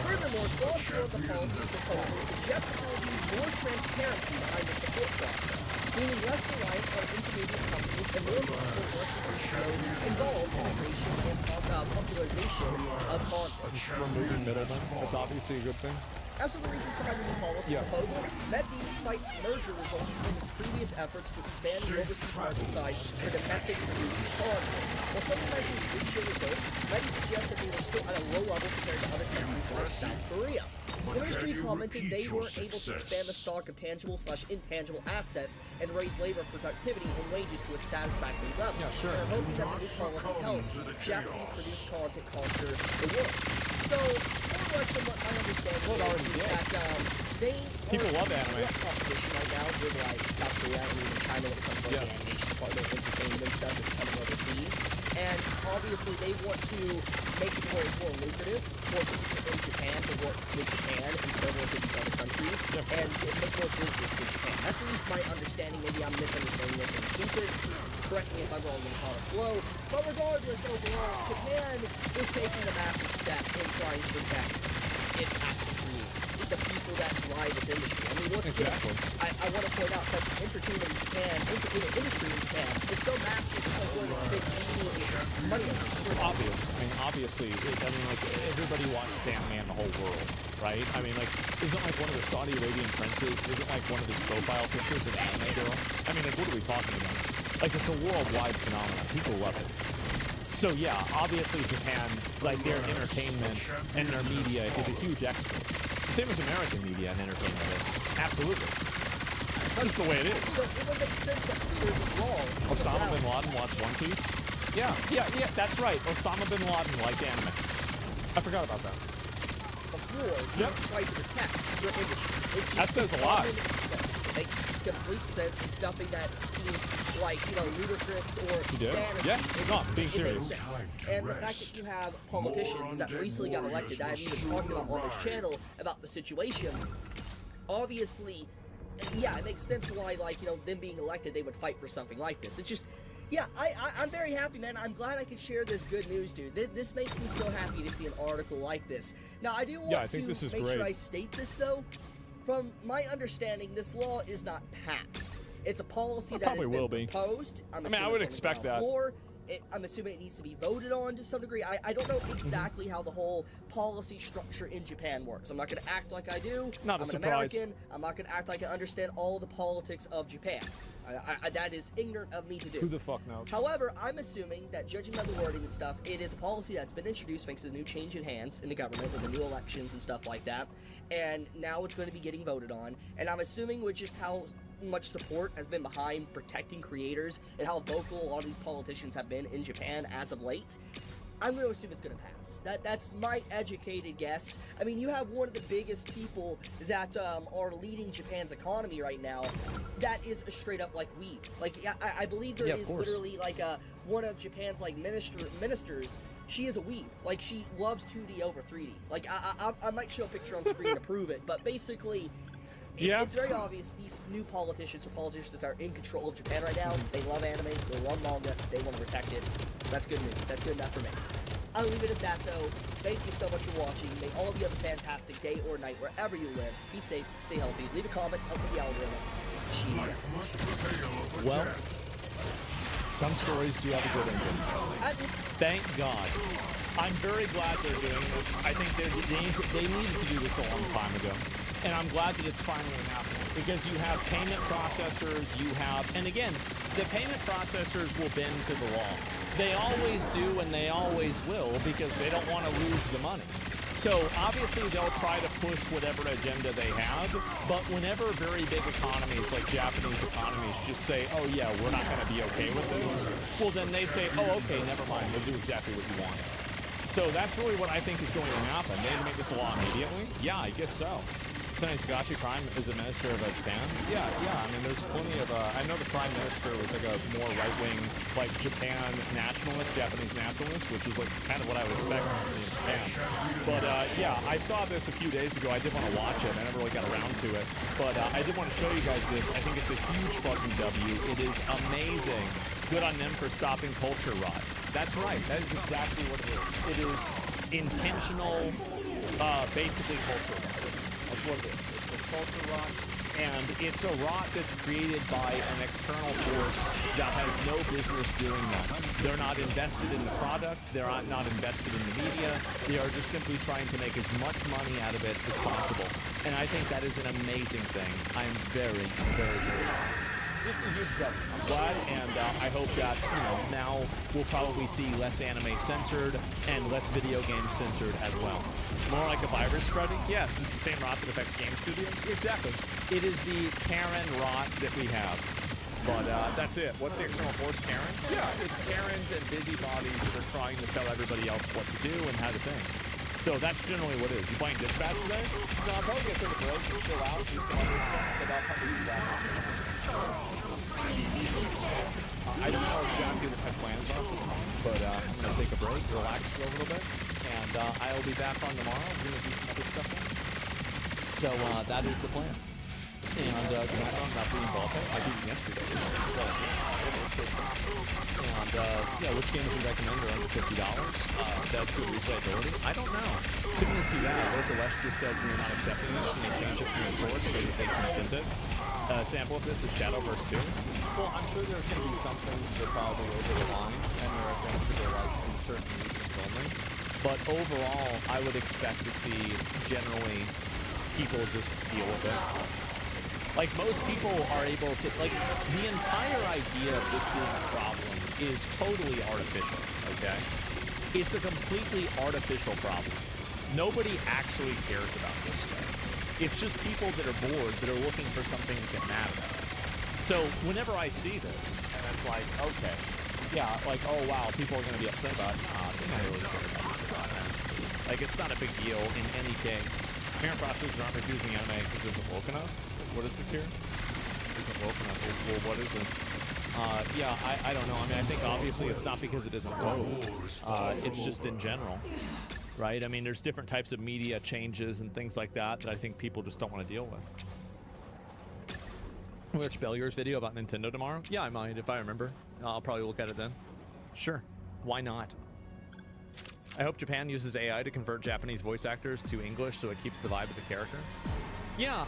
furthermore, also of the policy proposal suggests that there will be more transparency behind the support process, meaning less reliance on intermediate companies and more support working shows involved in the creation and popularization of content. Removing middlemen. That's obviously a good thing. As for the reasons behind the new policy proposal, Medvi cites merger results in its previous efforts to expand the overseas market size for domestic produced content. While some measures did show results, Medvi suggests that they were still at a low level compared to other countries like South Korea. The ministry commented they weren't able to expand the stock of tangible/intangible assets and raise labor productivity and wages to a satisfactory level. Yeah, sure. And are hoping that the new policy helps Japanese produced content conquer the world. So, more or less from what I understand is that they People love anime. competition right now with like South Korea and even China when it comes to like the animation department, entertainment and stuff that's coming overseas. And obviously they want to make it more lucrative for people in Japan to work with Japan instead of working with these other countries and make more business with Japan. That's at least my understanding. Maybe I'm misunderstanding this and stupid. Correct me if I'm wrong in the comment below. But regardless, overall, Japan is taking a massive step in trying to protect its actual community, the people that drive this industry. I mean, once again, I want to point out that the entertainment in Japan, entertainment industry in Japan is so massive. It's like one of the big money. It's obvious. I mean, obviously, like, everybody watches anime in the whole world, right? I mean, like, isn't like one of the Saudi Arabian princes, isn't like one of his profile pictures an anime girl? I mean, like, what are we talking about? Like, it's a worldwide phenomenon. People love it. So yeah, obviously Japan, like, their entertainment and their media is a huge export. Same as American media and entertainment is. Absolutely. That's just the way it is. So it would make sense that there's a law. Osama bin Laden watched One Piece? Yeah, that's right. Osama bin Laden liked anime. I forgot about that. Of war, try to protect your industry. That says a lot. It makes sense. complete sense. It's nothing that seems like, you know, ludicrous or fantasy. Yeah, no, being It serious. makes sense. And the fact that you have politicians that recently got elected, that I've even talked about on this channel about the situation, obviously, yeah, it makes sense why, like, you know, them being elected, they would fight for something like this. It's just, yeah, I'm very happy, man. I'm glad I could share this good news, dude. This makes me so happy to see an article like this. Now, I do want I think to this is make great. sure I state this, though. From my understanding, this law is not passed. It's a policy that has will been be. proposed. I mean, I would expect that. I'm assuming it needs to be voted on to some degree. I don't know exactly how the whole policy structure in Japan works. I'm not going to act like I do. Not a I'm surprise. an American. I'm not going to act like I understand all the politics of Japan. That is ignorant of me to do. Who the fuck knows? However, I'm assuming that, judging by the wording and stuff, it is a policy that's been introduced thanks to the new change in hands in the government with the new elections and stuff like that. And now it's going to be getting voted on. And I'm assuming with just how much support has been behind protecting creators and how vocal a lot of these politicians have been in Japan as of late, I'm going to assume it's going to pass. That's my educated guess. I mean, you have one of the biggest people that are leading Japan's economy right now that is a straight up like weeb. Like, I believe there is literally like one of Japan's like ministers. She is a weeb. Like, she loves 2D over 3D. Like, I might show a picture on screen to prove it, but basically, it's very obvious these new politicians that are in control of Japan right now, they love anime, they love manga, they want to protect it. That's good news. That's good enough for me. I'll leave it at that, though. Thank you so much for watching. May all of you have a fantastic day or night wherever you live. Be safe, stay healthy, leave a comment, help with the algorithm. Life must prevail over Well, death. some stories do have a good ending. Thank God. I'm very glad they're doing this. I think they needed to do this a long time ago. And I'm glad that it's finally happening, because you have payment processors, and again, the payment processors will bend to the law. They always do, and they always will, because they don't want to lose the money. So obviously they'll try to push whatever agenda they have, but whenever very big economies like Japanese economies just say, oh yeah, we're not going to be okay with this, well then they say, oh okay, never mind, we'll do exactly what you want. So that's really what I think is going to happen. They need to make this a law immediately? Yeah, I guess so. Saying Tagashi Prime is a minister of Japan? Yeah. I mean, there's plenty of, I know the prime minister was like a more right-wing, like Japan nationalist, Japanese nationalist, which is like kind of what I would expect in Japan. But yeah, I saw this a few days ago. I did want to watch it. I never really got around to it. But I did want to show you guys this. I think it's a huge fucking W. It is amazing. Good on them for stopping culture rot. That's right. That is exactly what it is. It is intentional, basically culture rot. That's what it is. It's a culture rot, and it's a rot that's created by an external force that has no business doing that. They're not invested in the product. They're not invested in the media. They are just simply trying to make as much money out of it as possible. And I think that is an amazing thing. I'm very, very, very This is your stuff. I'm glad, and I hope that, you know, now we'll probably see less anime censored and less video games censored as well. More like a virus spreading? Yes, it's the same rot that affects game studios. Exactly. It is the Karen rot that we have. But that's it. What's the external force? Karens? Yeah, it's Karens and busybodies that are trying to tell everybody else what to do and how to think. So that's generally what it is. You playing Dispatch today? No, I'm probably going to take a break and chill out, do some other stuff, but I'll probably do that. I don't know exactly what my plans are, but I'm going to take a break, relax a little bit, and I'll be back on tomorrow. I'm going to do some other stuff then. So that is the plan. And tonight I'm not being involved. I beat him yesterday. And yeah, which games would you recommend are under $50? That's good replayability. I don't know. Couldn't this be that? What the West just said we're not accepting this, and they change it from the source so that they can send it. Sample of this is Shadowverse 2. Well, I'm sure there's going to be some things that are probably over the line, and there are things that are like in certain regions only. But overall, I would expect to see generally people just deal with it. Like, most people are able to, like, the entire idea of this being a problem is totally artificial, okay? It's a completely artificial problem. Nobody actually cares about this stuff. It's just people that are bored, that are looking for something to get mad about. So, whenever I see this, and it's like, okay, yeah, like, oh, wow, people are going to be upset about it. Nah, they don't really care about this stuff. Like, it's not a big deal in any case. Parent processors aren't refusing anime because it isn't woke enough. What is this here? isn't woke enough. Well, what is it? Yeah, I don't know. I mean, I think obviously it's not because it isn't woke. It's just in general, right? I mean, there's different types of media changes and things like that I think people just don't want to deal with. Watch Bellier's video about Nintendo tomorrow? Yeah, I might, if I remember. I'll probably look at it then. Sure. Why not? I hope Japan uses AI to convert Japanese voice actors to English so it keeps the vibe of the character. Yeah,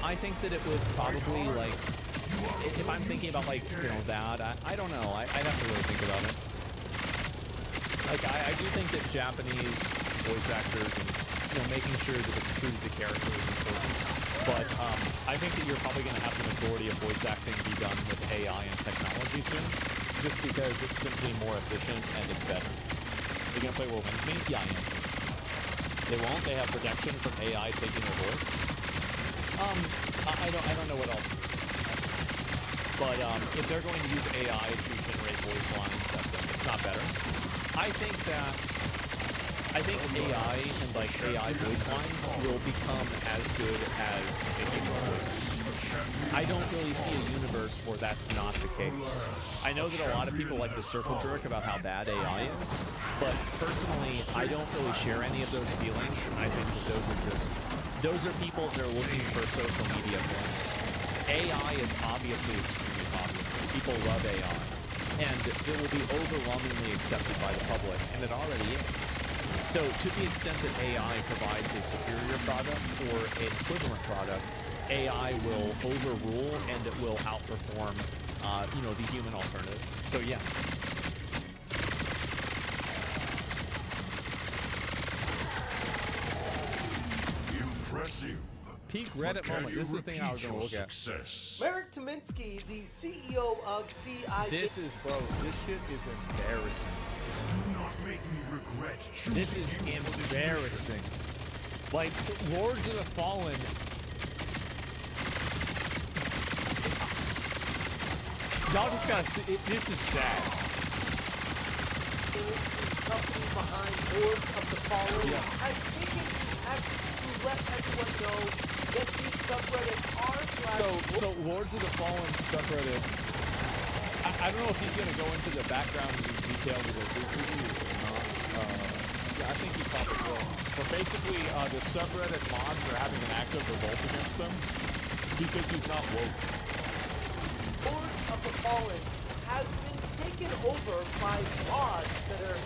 I think that it would probably, like, if I'm thinking about, like, you know, that, I don't know. I'd have to really think about it. Like, I do think that Japanese voice actors and, you know, making sure that it's true to the character is important. But I think that you're probably going to have the majority of voice acting be done with AI and technology soon, just because it's simply more efficient and it's better. Are you going to play World Wins Me? Yeah, I am. They won't? They have protection from AI taking their voice? I don't know what else. But if they're going to use AI to generate voice lines, it's not better. I think AI and like AI voice lines will become as good as a human voice. I don't really see a universe where that's not the case. I know that a lot of people like to circle jerk about how bad AI is, but personally, I don't really share any of those feelings. I think that those are people that are looking for social media points. AI is obviously extremely popular. People love AI, and it will be overwhelmingly accepted by the public, and it already is. So to the extent that AI provides a superior product or an equivalent product, AI will overrule and it will outperform, you know, the human alternative. So yeah. Impressive. Peak Reddit moment. This is the thing I was going to look at. Merrick Tominsky, the CEO of CIA. This is, bro, this shit is embarrassing. Do not make me regret choosing This is you for this embarrassing. Like, Lords of the Fallen. Y'all just gotta see, this is sad. The company behind Lords of the Fallen has taken acts to let everyone know that the subreddit r/. So Lords of the Fallen subreddit, I don't know if he's going to go into the background in detail because yeah, I think he probably will. But basically, the subreddit mods are having an active revolt against them because he's not woke. Lords of the Fallen has been taken over by mods that are,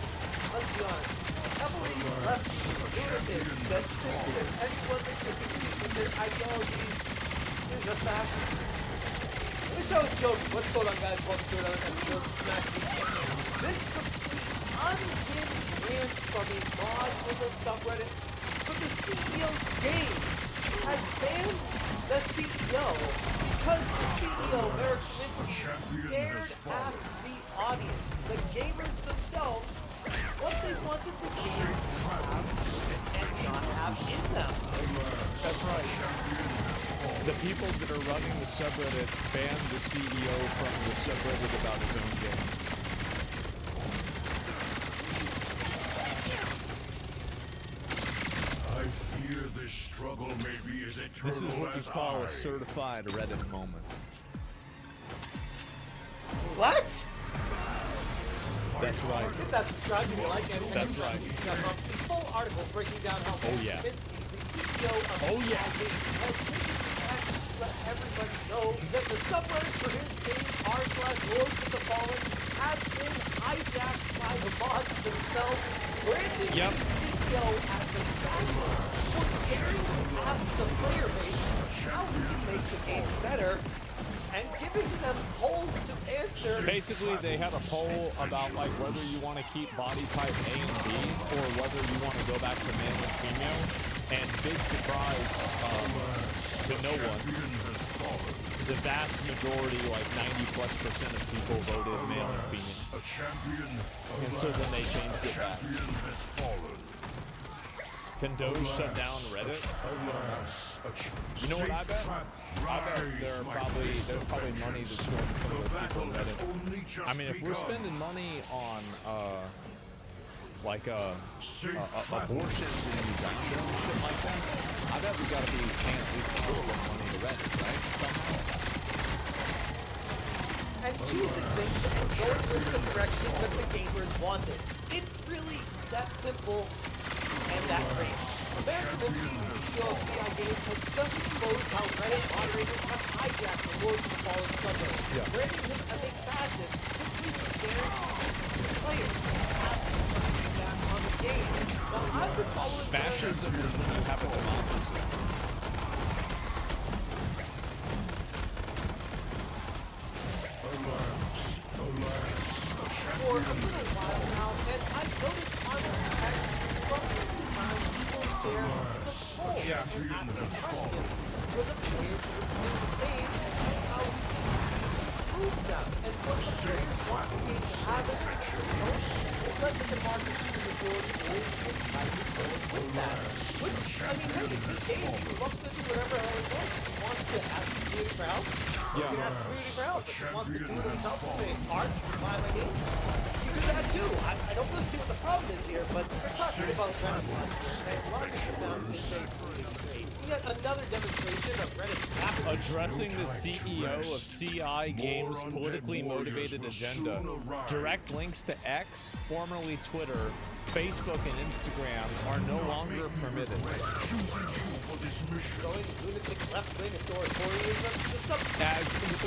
let's be honest, heavily left lunatics that think that anyone that disagrees with their ideologies is a fascist. I wish I was joking. What's going on, guys? Welcome to another episode of Smash the Game. This complete unhinged rant from a mod in the subreddit for the CEO's game has banned the CEO because the CEO, Merrick Tominsky, dared ask the audience, the gamers themselves, what they wanted the games to have and not have in them. That's right. The people that are running the subreddit banned the CEO from the subreddit about his own game. I fear this struggle may be as eternal This is what you as call I. a certified Reddit moment. What? That's right. Hit that subscribe if you like it. That's right. The full article breaking down how yeah. Tominsky, the CEO of Oh, yeah. has taken action to let everybody know that the subreddit for his game r/Lords of the Fallen has been hijacked by the mods themselves, branding Yep. the CEO as a fascist for daring to ask the player base how we can make the game better and giving them polls to answer. Basically, they had a poll about like whether you want to keep body type A and B or whether you want to go back to male and female. And big surprise to no one, the vast majority, like 90+% of people voted male and female. A champion, And so then they changed it back. champion has fallen. Can Doge shut down Reddit? You know what I bet? I bet there's probably money that's going to some of those people on Reddit. I mean, if we're spending money on like abortions in Uganda and shit like that, I bet we gotta be paying at least a little bit of money to Reddit, right? Somehow. choosing things and going with the direction that the gamers wanted. It's really that simple and that crazy. American Vinci, the CEO of CI Games, has just exposed how Reddit moderators have hijacked the Lords of the Fallen subreddit, branding him as a fascist simply for daring to disagree players, asking for feedback on the game. Now, I've been following Fascism is when you have a democracy. for a little while now, and I've noticed on the text from time to time people share some polls and asking questions for the players to review the game and how we can improve them and what the players want the game to have as a result. Let the democracy the majority always try to go with that. Which, I mean, hey, it's this game. You love to do whatever the hell it wants. If it wants to ask the community for help, you can ask the community for help. If it wants to do it himself and say, art, buy my game, you do that too. I don't really see what the problem is here, but we're talking about Reddit monsters, and logging them down is a great. Yet another demonstration of Reddit's rapid Addressing the CEO of CI Games' politically motivated agenda. Direct links to X, formerly Twitter, Facebook, and Instagram are no longer permitted. going lunatic left-wing authoritarianism to some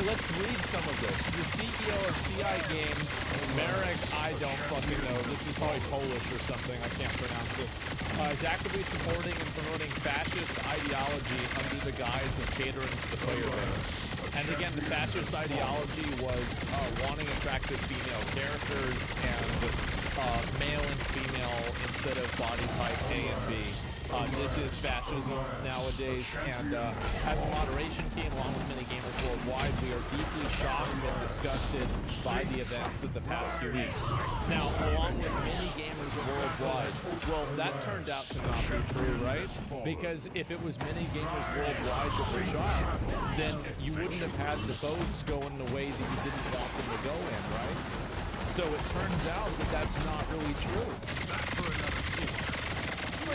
Let's read some of this. The CEO of CI Games, Marek, I don't fucking know. This is probably Polish or something. I can't pronounce it. Is actively supporting and promoting fascist ideology under the guise of catering to the player base. And again, the fascist ideology was wanting attractive female characters and male and female instead of body type A and B. This is fascism nowadays, and as a moderation team, along with many gamers worldwide, we are deeply shocked and disgusted by the events of the past few weeks. Now, along with many gamers worldwide, well, that turned out to not be true, right? Because if it was many gamers worldwide that were shocked, then you wouldn't have had the votes go in the way that you didn't want them to go in, right? So it turns out that that's not really true.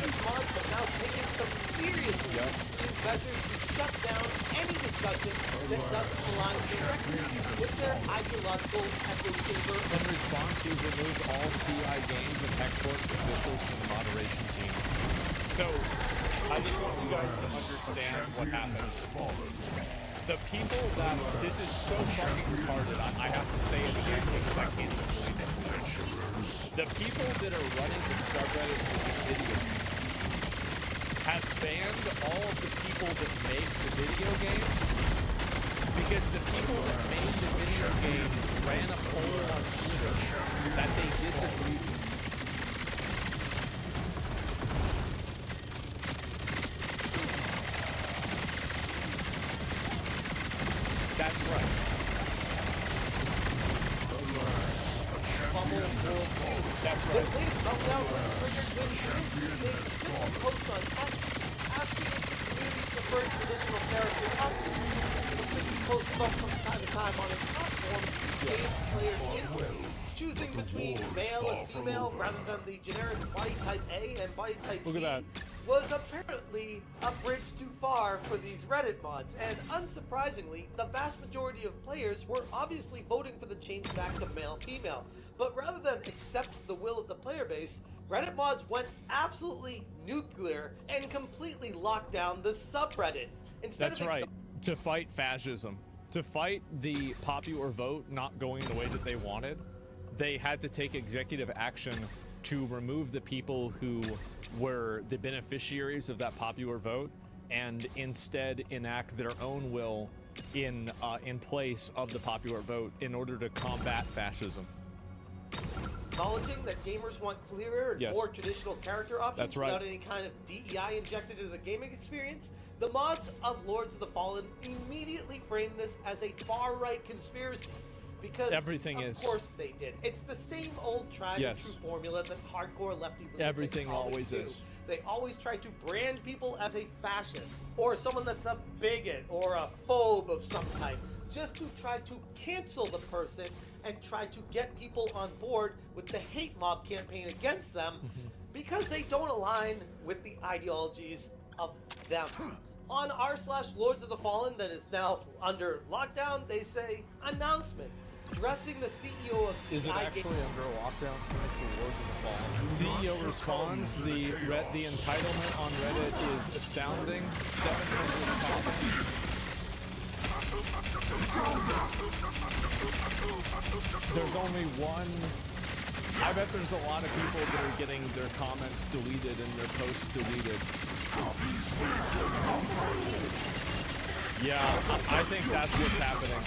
these mods have now taken some seriously extreme measures to shut down any discussion that doesn't align directly with their ideological echo chamber. In response, we've removed all CI Games and Hexworks officials from the moderation team. So, I just want you guys to understand what happened. The people that, this is so fucking retarded, I have to say it again because I can't even believe it. The people that are running the subreddit for this video have banned all of the people that make the video game because the people that made the video game ran a poll on Twitter that they disagreed with. That's right. That's right. Please come down with triggered when made a simple post on X asking if the community preferred traditional character options. Something he posts up from time to time on his platform to gauge players' interest. Choosing between male and female rather than the generic body type A and body type Look at B that. was apparently a bridge too far for these Reddit mods, and unsurprisingly, the vast majority of players were obviously voting for the change back to male-female. But rather than accept the will of the player base, Reddit mods went absolutely nuclear and completely locked down the subreddit. Instead That's of right. To fight fascism, to fight the popular vote not going the way that they wanted, they had to take executive action to remove the people who were the beneficiaries of that popular vote and instead enact their own will in place of the popular vote in order to combat fascism. Acknowledging that gamers want clearer and Yes. more traditional character options That's right. without any kind of DEI injected into the gaming experience, the mods of Lords of the Fallen immediately framed this as a far-right conspiracy. Because Everything of is. course they did. It's the same old tried Yes. and true formula that hardcore lefty lunatics Everything always do. is. They always try to brand people as a fascist, or someone that's a bigot, or a phobe of some type, just to try to cancel the person and try to get people on board with the hate mob campaign against them because they don't align with the ideologies of them. On r/Lords of the Fallen that is now under lockdown, they say, announcement. dressing the CEO of CI Is it actually under a lockdown? Makes the words in the fall. CEO responds, the entitlement on Reddit is astounding. 700 comments. There's only one. I bet there's a lot of people that are getting their comments deleted and their posts deleted. Yeah, I think that's what's happening.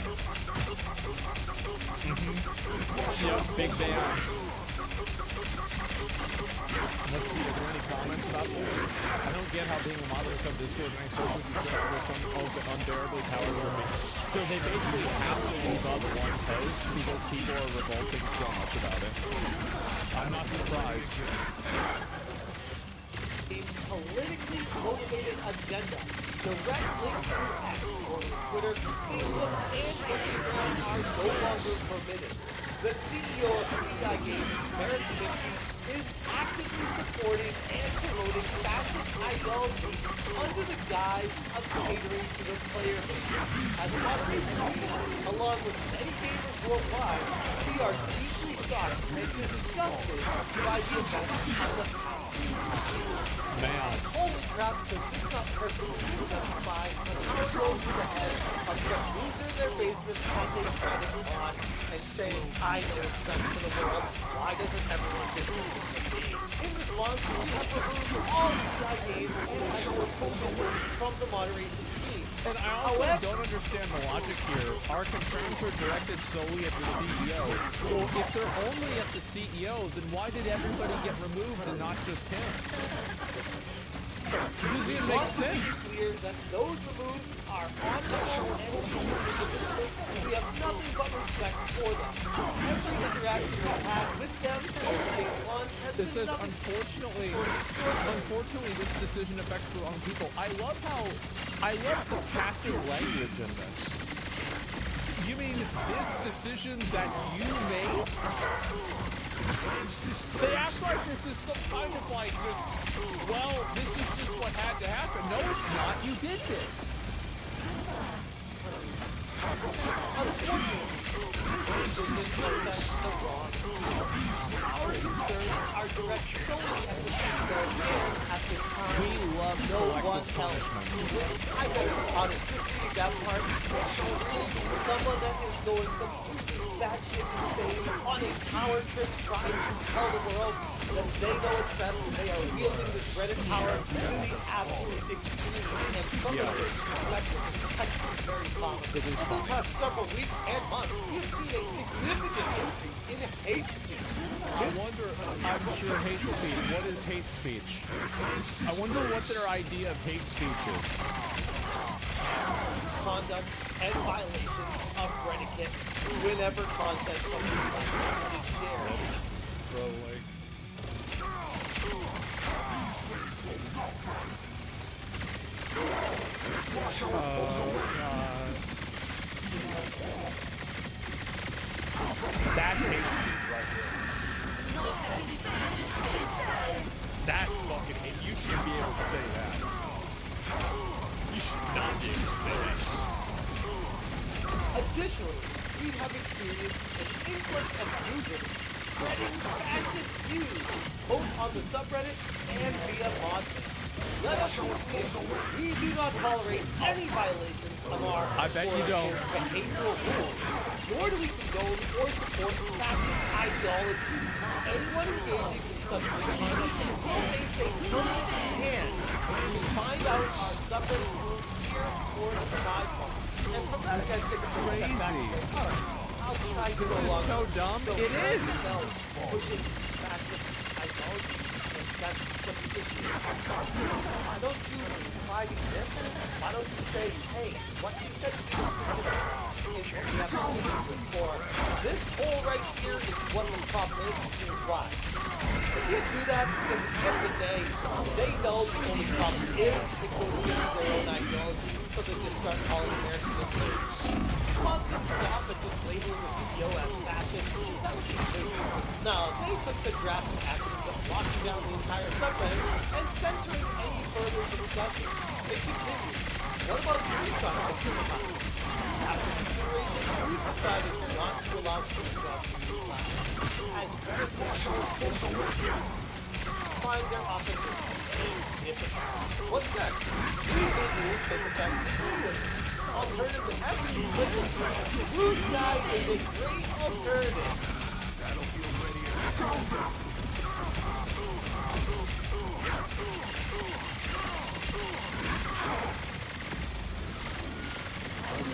Yep, big bans. Let's see, are there any comments about this? I don't get how being a moderator of Discord and social media was unbearably powerful for me. So they basically have to leave up one post because people are revolting so much about it. I'm not surprised. Politically motivated agenda. Direct links to X or Twitter, Facebook, and Instagram are no longer permitted. The CEO of CI Games, Merrick Kaminsky, is actively supporting and promoting fascist ideology under the guise of catering to the player base. As a moderation team, along with many gamers worldwide, we are deeply shocked and disgusted by the events of the past. Man. Holy crap, this is not personally exemplified, but how it goes to the head of some loser in their basement planting credit on and saying, I know it's best for the world, why doesn't everyone just listen to me? In response, we have removed all CI games and users from the moderation team. And I also don't understand the logic here. Our concerns are directed solely at the CEO. Well, if they're only at the CEO, then why did everybody get removed and not just him? This doesn't even make sense. It's clear that those removed are on their own and we have nothing but respect for them. Every interaction we've had with them since day one has It been says, nothing unfortunately, this decision affects the wrong people. I love the passive language in this. You mean this decision that you made? They act like this is some kind of like this, well, this is just what had to happen. No, it's not. You did this. Our concerns are directed solely at the CEO and at this time. We love No one collective else. punishment. I hope on just reading that part, someone that is going completely batshit insane on a power trip trying to tell the world that they know it's best and they are wielding this Reddit power to the absolute extreme. And from a certain perspective, it's actually very common. It is For the past several weeks and months, we've seen a significant increase in hate speech. I wonder, I'm sure hate speech. What is hate speech? I wonder what their idea of hate speech is. Conduct and violation of Reddit whenever content from the platform is shared. Probably. That's hate speech right there. That's fucking hate. You shouldn't be able to say that. You should not be able to say that. Additionally, we have experienced an influx of users spreading fascist views both on the subreddit and via mod. Let us be clear, we do not tolerate any violations of our I bet you don't. behavioral rules, nor do we condone or support fascist ideology. Anyone engaging in such misconduct will face a permanent ban. You can find out our subreddit rules here or the sidebar. And from that, I guys take a step back and say, all right, I'll try to This go is along so with dumb. so It is. pushing fascist ideology. That's what the issue is. Why don't you try to get them? Why don't you say, hey, what you said is what we have to issue for. This hole right here is what the problem is, and here's why. If you do that, because at the end of the day, they know the only problem is it goes against their own ideology, so they just start calling Americans slaves. Mods didn't stop at just labeling the CEO as fascist. That would be crazy. No, they took the drastic actions of locking down the entire subreddit and censoring any further discussion. They continued. What about the reach on it? After consideration, we've decided not to allow team drops in this class as very find their offenses difficult. What's next? These rules take effect immediately. Alternative to X, Blue Sky is a great alternative.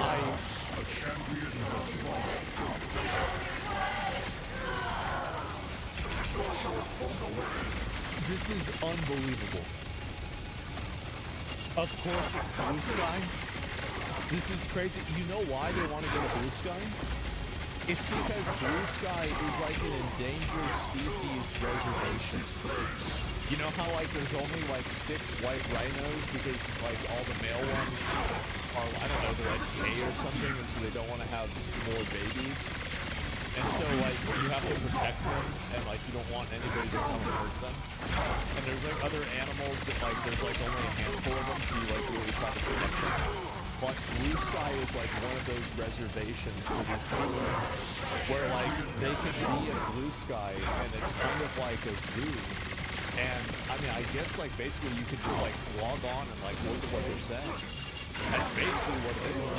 A champion has This is unbelievable. Of course it's Blue Sky. This is crazy. You know why they want to go to Blue Sky? It's because Blue Sky is like an endangered species reservation. You know how like there's only like 6 white rhinos because like all the male ones are, I don't know, they're like gay or something, and so they don't want to have more babies. And so like you have to protect them, and like you don't want anybody to come and hurt them. And there's like other animals that like there's like only a handful of them, so you like really try to protect them. But Blue Sky is like one of those reservations for these people where like they can be in Blue Sky and it's kind of like a zoo. And I mean, I guess like basically you could just like log on and like look at what they're saying. That's basically what it is.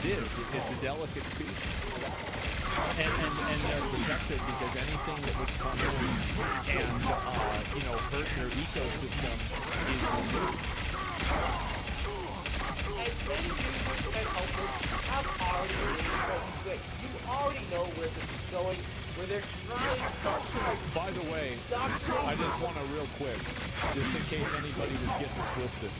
It is. It's a delicate species. And they're protected because anything that would come in and, you know, hurt their ecosystem is removed. And many users and outlets have already made the switch. You already know where this is going, where they're trying something like... By the way, I just want to real quick, just in case anybody was getting it twisted.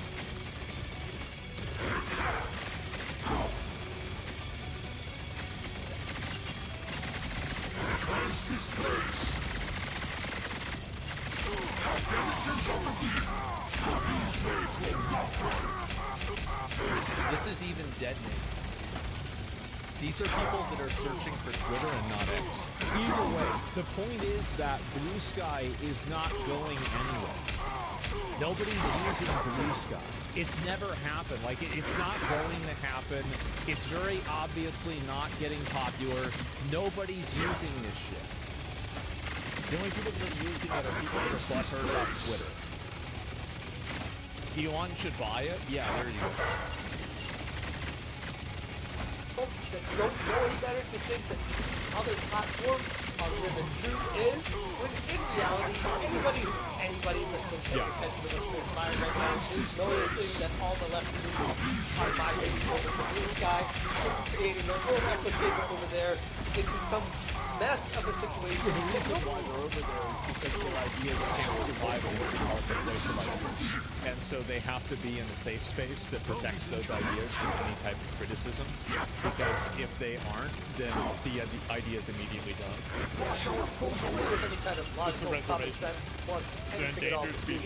This is even detonating. These are people that are searching for Twitter and not X. Either way, the point is that Blue Sky is not going anywhere. Nobody's using Blue Sky. It's never happened. Like, it's not going to happen. It's very obviously not getting popular. Nobody's using this shit. The only people that are using it are people that are butthurt about Twitter. Elon should buy it? Yeah, there you go. Folks that don't know any better to think that other platforms are where the truth is, when in reality, anybody that's been paying attention to what's been fired right now is noticing that all the left news are migrating over to Blue Sky, creating their own echo chamber over there into some mess of a situation. The reason why they're over there is because their ideas can't survive in the marketplace of ideas. And so they have to be in a safe space that protects those ideas from any type of criticism. Because if they aren't, then the idea is immediately done. With any kind of logical common sense, or anything at all. If you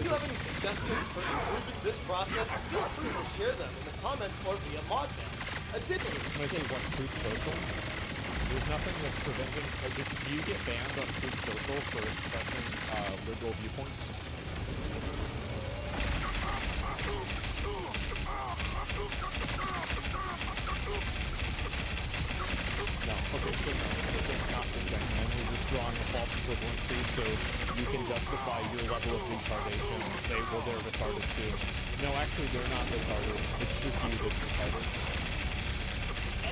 have any suggestions for improving this process, feel free to share them in the comments or via mod mail. Additionally, This is what Truth Social. There's nothing that's preventing. Do you get banned on Truth Social for expressing liberal viewpoints? No. Okay, so no. It's not the same. And you're just drawing a false equivalency, so you can justify your level of retardation and say, well, they're retarded too. No, actually, they're not retarded. It's just you that's retarded.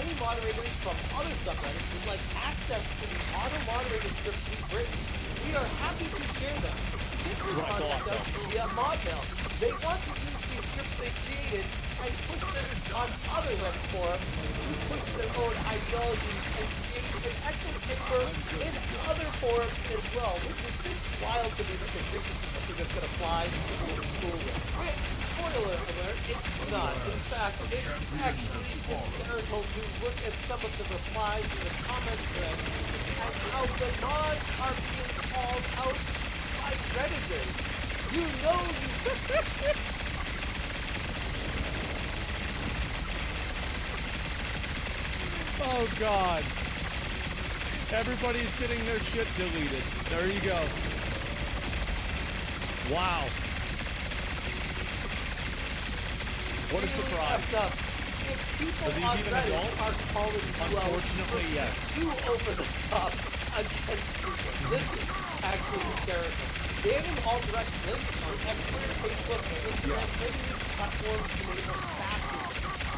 any moderators from other subreddits would like access to the auto-moderated scripts we've written, we are happy to share them. Simply contact us via mod mail. They want to use these scripts they created and push them on other web forums who push their own ideologies and create an echo chamber in other forums as well, which is just wild to me that they think this is something that's going to fly really cool with. Which, spoiler alert, it's not. In fact, it's actually hysterical to look at some of the replies in the comment thread and how the mods are being called out by Redditors. You know you... Oh God. Everybody's getting their shit deleted. There you go. Wow. What a surprise. if people Are these on even Reddit adults? are calling you out Unfortunately, for yes. being too over the top against people, this is actually hysterical. Banning all direct links on Twitter, Facebook, and Instagram, claiming these platforms enable fascism.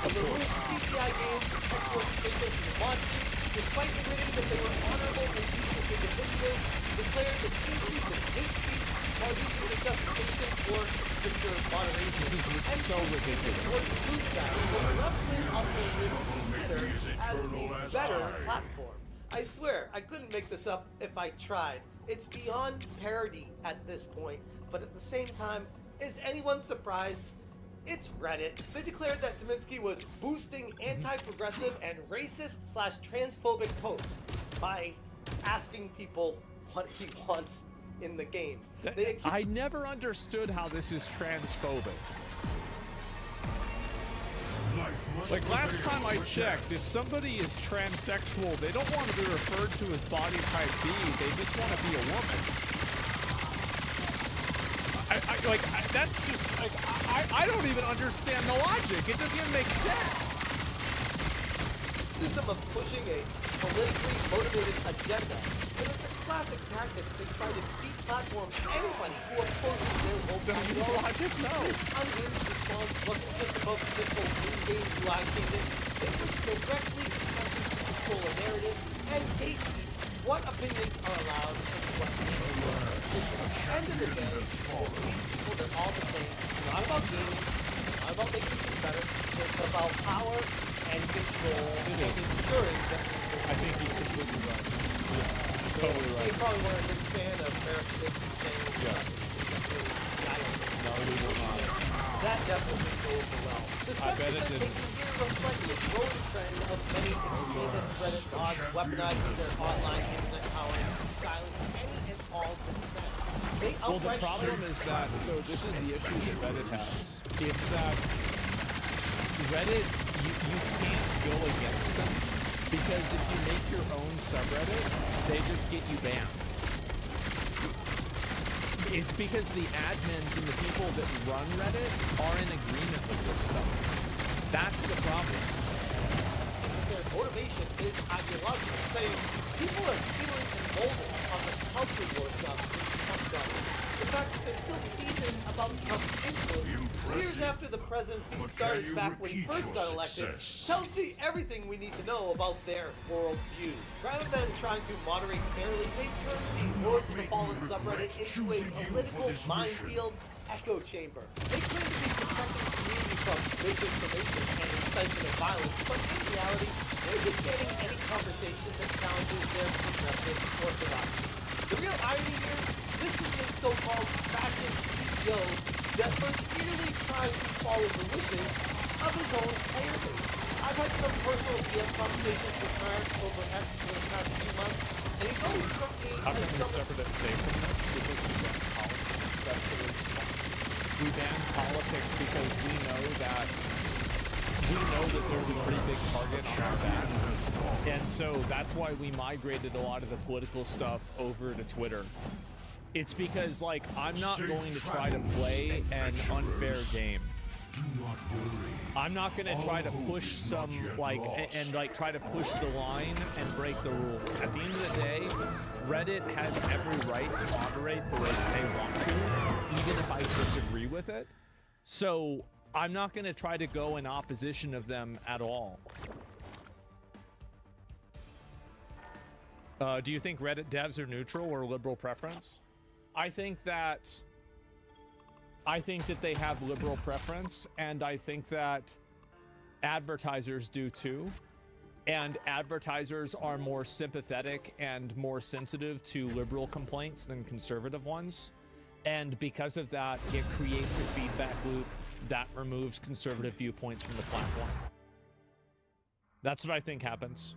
And the rules CGI games, Xbox officials, and Monty, despite admitting that they were honorable and decent individuals, declared the increase in hate speech while using the justification for stricter moderation. This is And so ridiculous. for the blue sky, the left-wing alternative Twitter as the better platform. I swear, I couldn't make this up if I tried. It's beyond parody at this point, but at the same time, is anyone surprised? It's Reddit. They declared that Deminsky was boosting anti-progressive and racist/transphobic posts by asking people what he wants in the games. I never understood how this is transphobic. Like last time I checked, if somebody is transsexual, they don't want to be referred to as body type B, they just want to be a woman. That's just, like, I don't even understand the logic. It doesn't even make sense. Criticism of pushing a politically motivated agenda, and it's a classic tactic to try to deplatform anybody who opposes their vote. Don't use logic? No. This unhinged response wasn't just about simple in-game UI changes. It was directly attempting to control a narrative and gatekeep what opinions are allowed and what can't. At the end of the day, for these people, they're all the same. It's not about gaming. It's not about making things better. It's about power and control and ensuring that people. I think he's completely right. Yeah, totally They right. probably weren't a big fan of American Business saying No, we will not. that definitely goes well. The I steps bet that it they're didn't. taking here reflect the growing trend of many extremist Reddit mods weaponizing their online internet power to silence any and all dissent. They Well, the outright problem say- is that, so this is the issue that Reddit has. It's that Reddit, you can't go against them because if you make your own subreddit, they just get you banned. It's because the admins and the people that run Reddit are in agreement with this stuff. That's the problem. their motivation is ideological, saying people are feeling emboldened on the culture war stuff since Trump got it. The fact that they're still seething about Trump's influence years after the presidency started back when he first got elected tells me everything we need to know about their worldview. Rather than trying to moderate fairly, they've turned the Lords of the Fallen subreddit into a political minefield echo chamber. They claim to be protecting the community from misinformation and incitement of violence, but in reality, they're just getting any conversation that challenges their progressive orthodoxy. The real irony here, this is a so-called fascist CEO that was merely trying to follow the wishes of his own player base. I've had some personal DM conversations with Clarence over X in the past few months, and he's always struck me How as can we someone... separate it safe from this? Because we ban politics. That's the reason. We ban politics because we know that there's a pretty big target on our back. And so that's why we migrated a lot of the political stuff over to Twitter. It's because, like, I'm not going to try to play an unfair game. I'm not going to try to push some, like, and try to push the line and break the rules. At the end of the day, Reddit has every right to moderate the way that they want to, even if I disagree with it. So I'm not going to try to go in opposition of them at all. Do you think Reddit devs are neutral or liberal preference? I think that they have liberal preference, and I think that advertisers do too. And advertisers are more sympathetic and more sensitive to liberal complaints than conservative ones. And because of that, it creates a feedback loop that removes conservative viewpoints from the platform. That's what I think happens.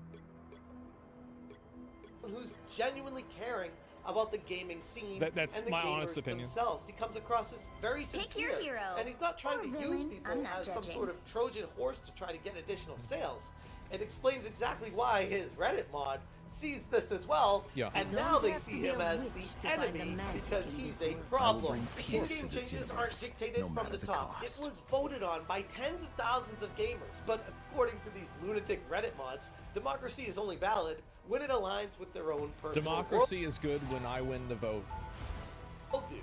Who's genuinely caring about the gaming scene That's and the my gamers honest opinion. themselves. He comes across as very sincere, your hero. and he's not trying Or to villain. use people I'm not as some judging. sort of Trojan horse to try to get additional sales. It explains exactly why his Reddit mod sees this as well, Yeah. and now they see him as the enemy because he's a problem. In-game changes aren't dictated from the top. It was voted on by tens of thousands of gamers, but according to these lunatic Reddit mods, democracy is only valid when it aligns with their own personal Democracy is good when I win the vote. worldview.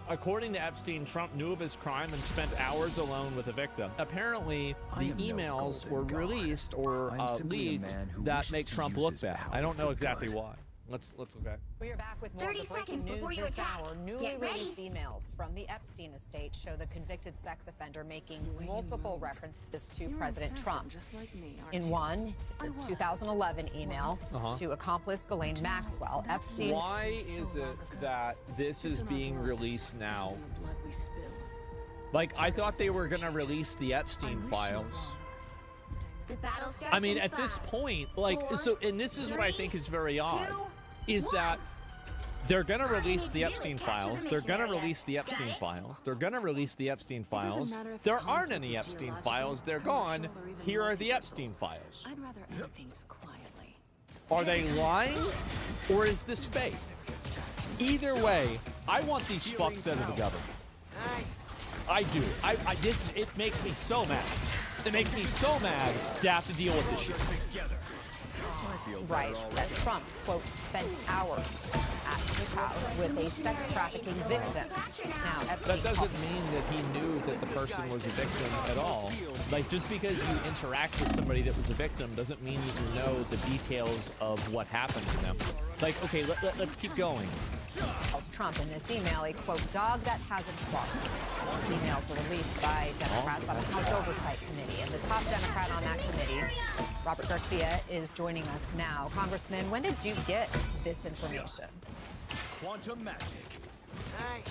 According to Epstein, Trump knew of his crime and spent hours alone with the victim. Apparently, the emails were released or leaked that make Trump look bad. I don't know exactly why. Let's look at. We are back with more of the breaking news this hour. Newly released emails from the Epstein estate show the convicted sex offender making multiple references to President Trump. Just like me, In one, it's a 2011 email to accomplice Ghislaine Maxwell. Epstein. Why is it that this is being released now? Like, I thought they were gonna release the Epstein files. I mean, at this point, like, so, and this is what I think is very odd, is that they're gonna release the Epstein files, they're gonna release the Epstein files, they're gonna release the Epstein files, there aren't any Epstein files, they're gone, here are the Epstein files. I'd rather end things quietly. Are they lying, or is this fake? Either way, I want these fucks out of the government. I do. It makes me so mad. It makes me so mad to have to deal with this shit. Writes that Trump, quote, spent hours at his house with a sex trafficking victim. Now, Epstein That doesn't mean that he knew that the person was a victim at all. Like, just because you interact with somebody that was a victim doesn't mean that you know the details of what happened to them. Like, okay, let's keep going. calls Trump in this email a, quote, dog that hasn't barked. These emails were released by Democrats on the House Oversight Committee, and the top Democrat on that committee, Robert Garcia, is joining us now. Congressman, when did you get this information? Quantum magic.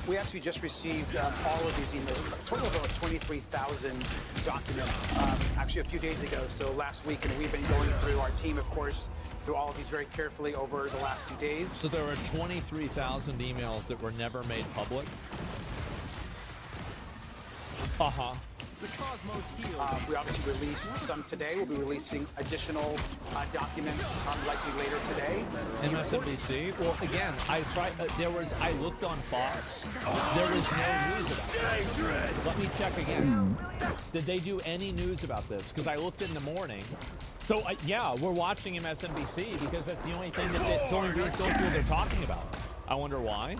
We actually just received all of these emails, a total of about 23,000 documents, actually a few days ago, so last week, and we've been going through, our team, of course, through all of these very carefully over the last 2 days. So there were 23,000 emails that were never made public? Uh-huh. The cosmos heals. We obviously released some today. We'll be releasing additional documents likely later today. MSNBC? Well, again, I tried. I looked on Fox. There was no news about it. Let me check again. Did they do any news about this? Because I looked in the morning. So yeah, we're watching MSNBC because that's the only thing that's the only reason they're talking about. I wonder why.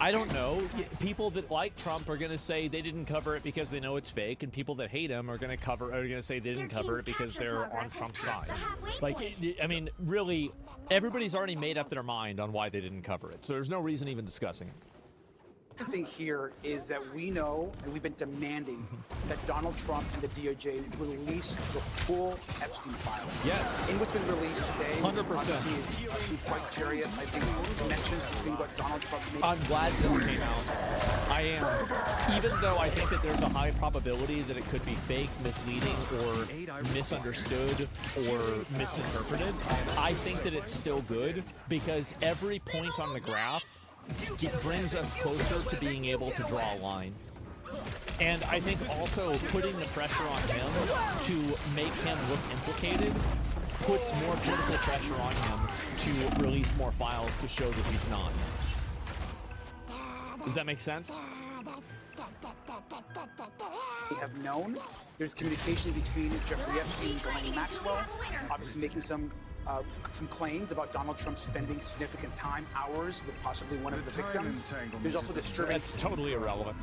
I don't know. People that like Trump are going to say they didn't cover it because they know it's fake, and people that hate him are going to say they didn't cover it because they're on Trump's side. Like, I mean, really, everybody's already made up their mind on why they didn't cover it, so there's no reason even discussing it. The thing here is that we know, and we've been demanding, that Donald Trump and the DOJ release the full Epstein files. Yes. In what's been released today, 100%. which obviously is quite serious. I think connections between what Donald Trump made. I'm glad this came out. I am. Even though I think that there's a high probability that it could be fake, misleading, or misunderstood, or misinterpreted, I think that it's still good because every point on the graph it brings us closer to being able to draw a line. And I think also putting the pressure on him to make him look implicated puts more political pressure on him to release more files to show that he's not. Does that make sense? We have known there's communication between Jeffrey Epstein and Ghislaine Maxwell, obviously making some claims about Donald Trump spending significant time, hours, with possibly one of the victims. There's also disturbing. That's totally irrelevant.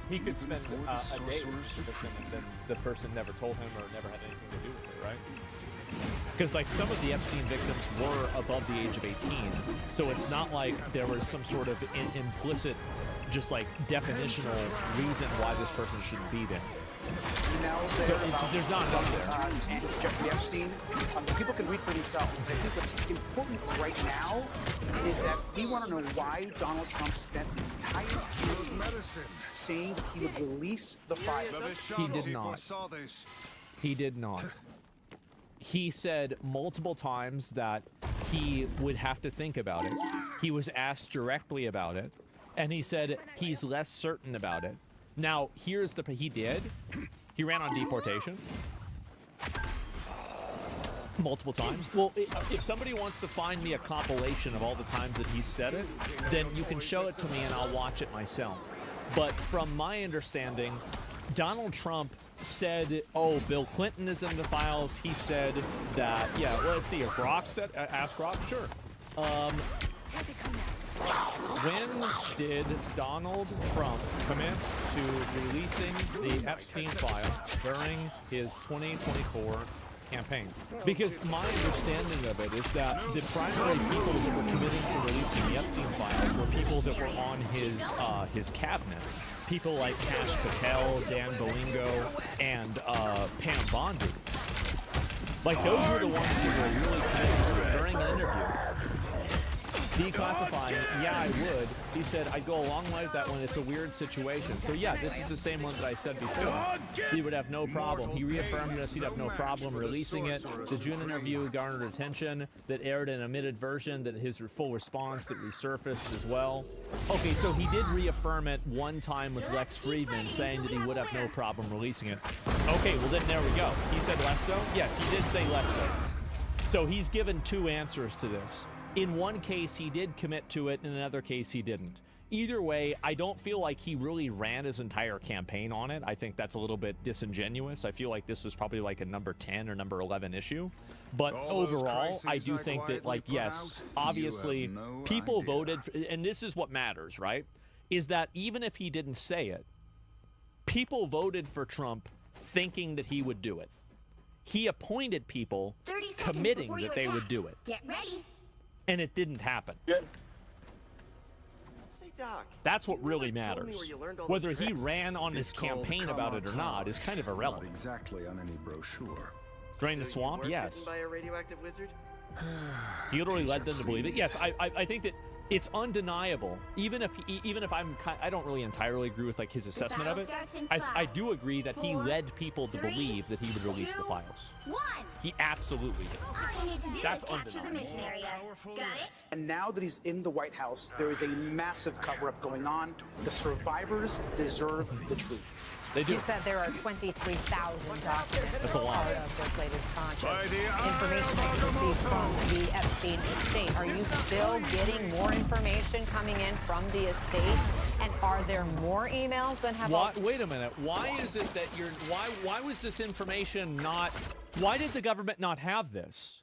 He could spend a day with the victim and then the person never told him or never had anything to do with it, right? Because like some of the Epstein victims were above the age of 18, so it's not like there was some sort of implicit, just like definitional reason why this person shouldn't be there. Emails There's not enough there. And Jeffrey Epstein. People can read for themselves. I think what's important right now is that we want to know why Donald Trump spent the entire time saying that he would release the files. He did not. He did not. He said multiple times that he would have to think about it. He was asked directly about it, and he said he's less certain about it. Now, here's he ran on deportation. multiple times. Well, if somebody wants to find me a compilation of all the times that he said it, then you can show it to me and I'll watch it myself. But from my understanding, Donald Trump said, oh, Bill Clinton is in the files. He said that, yeah, well, let's see here. Grok said, ask Grok, sure. When did Donald Trump commit to releasing the Epstein file during his 2024 campaign? Because my understanding of it is that the primary people that were committing to releasing the Epstein files were people that were on his cabinet. People like Kash Patel, Dan Bolingo, and Pam Bondi. Like, those were the ones that were really committed during the interview. Declassifying, yeah, I would. He said, I'd go along with that when it's a weird situation. So yeah, this is the same one that I said before. He would have no problem. He reaffirmed this. He'd have no problem releasing it. The June interview garnered attention that aired an omitted version, that his full response that resurfaced as well. Okay, so he did reaffirm it one time with Lex Friedman, saying that he would have no problem releasing it. Okay, well then there we go. He said less so? Yes, he did say less so. So he's given two answers to this. In one case, he did commit to it. In another case, he didn't. Either way, I don't feel like he really ran his entire campaign on it. I think that's a little bit disingenuous. I feel like this was probably like a number 10 or number 11 issue. But overall, I do think that, like, yes, obviously, people voted, and this is what matters, right? Is that even if he didn't say it, people voted for Trump thinking that he would do it. He appointed people committing that they would do it. Get ready. And it didn't happen. Say, Doc, that's what really matters. Whether he ran on his campaign about it or not is kind of irrelevant. Not exactly on any brochure. Drain the swamp, yes. By a radioactive wizard? He literally led them to believe it. Yes, I think that it's undeniable. Even if I don't really entirely agree with like his assessment of it. I do agree that he led people to believe that he would release the files. He absolutely did. All you need to do That's is capture the undeniable. mission area. Got it? And now that he's in the White House, there is a massive cover-up going on. The survivors deserve the truth. They do. He said there are 23,000 documents That's a lot. part of this latest tranche of information that you received from the Epstein estate. Are you still getting more information coming in from the estate? And are there more emails than have? Wait a minute. Why is it that you're? Why was this information not? Why did the government not have this?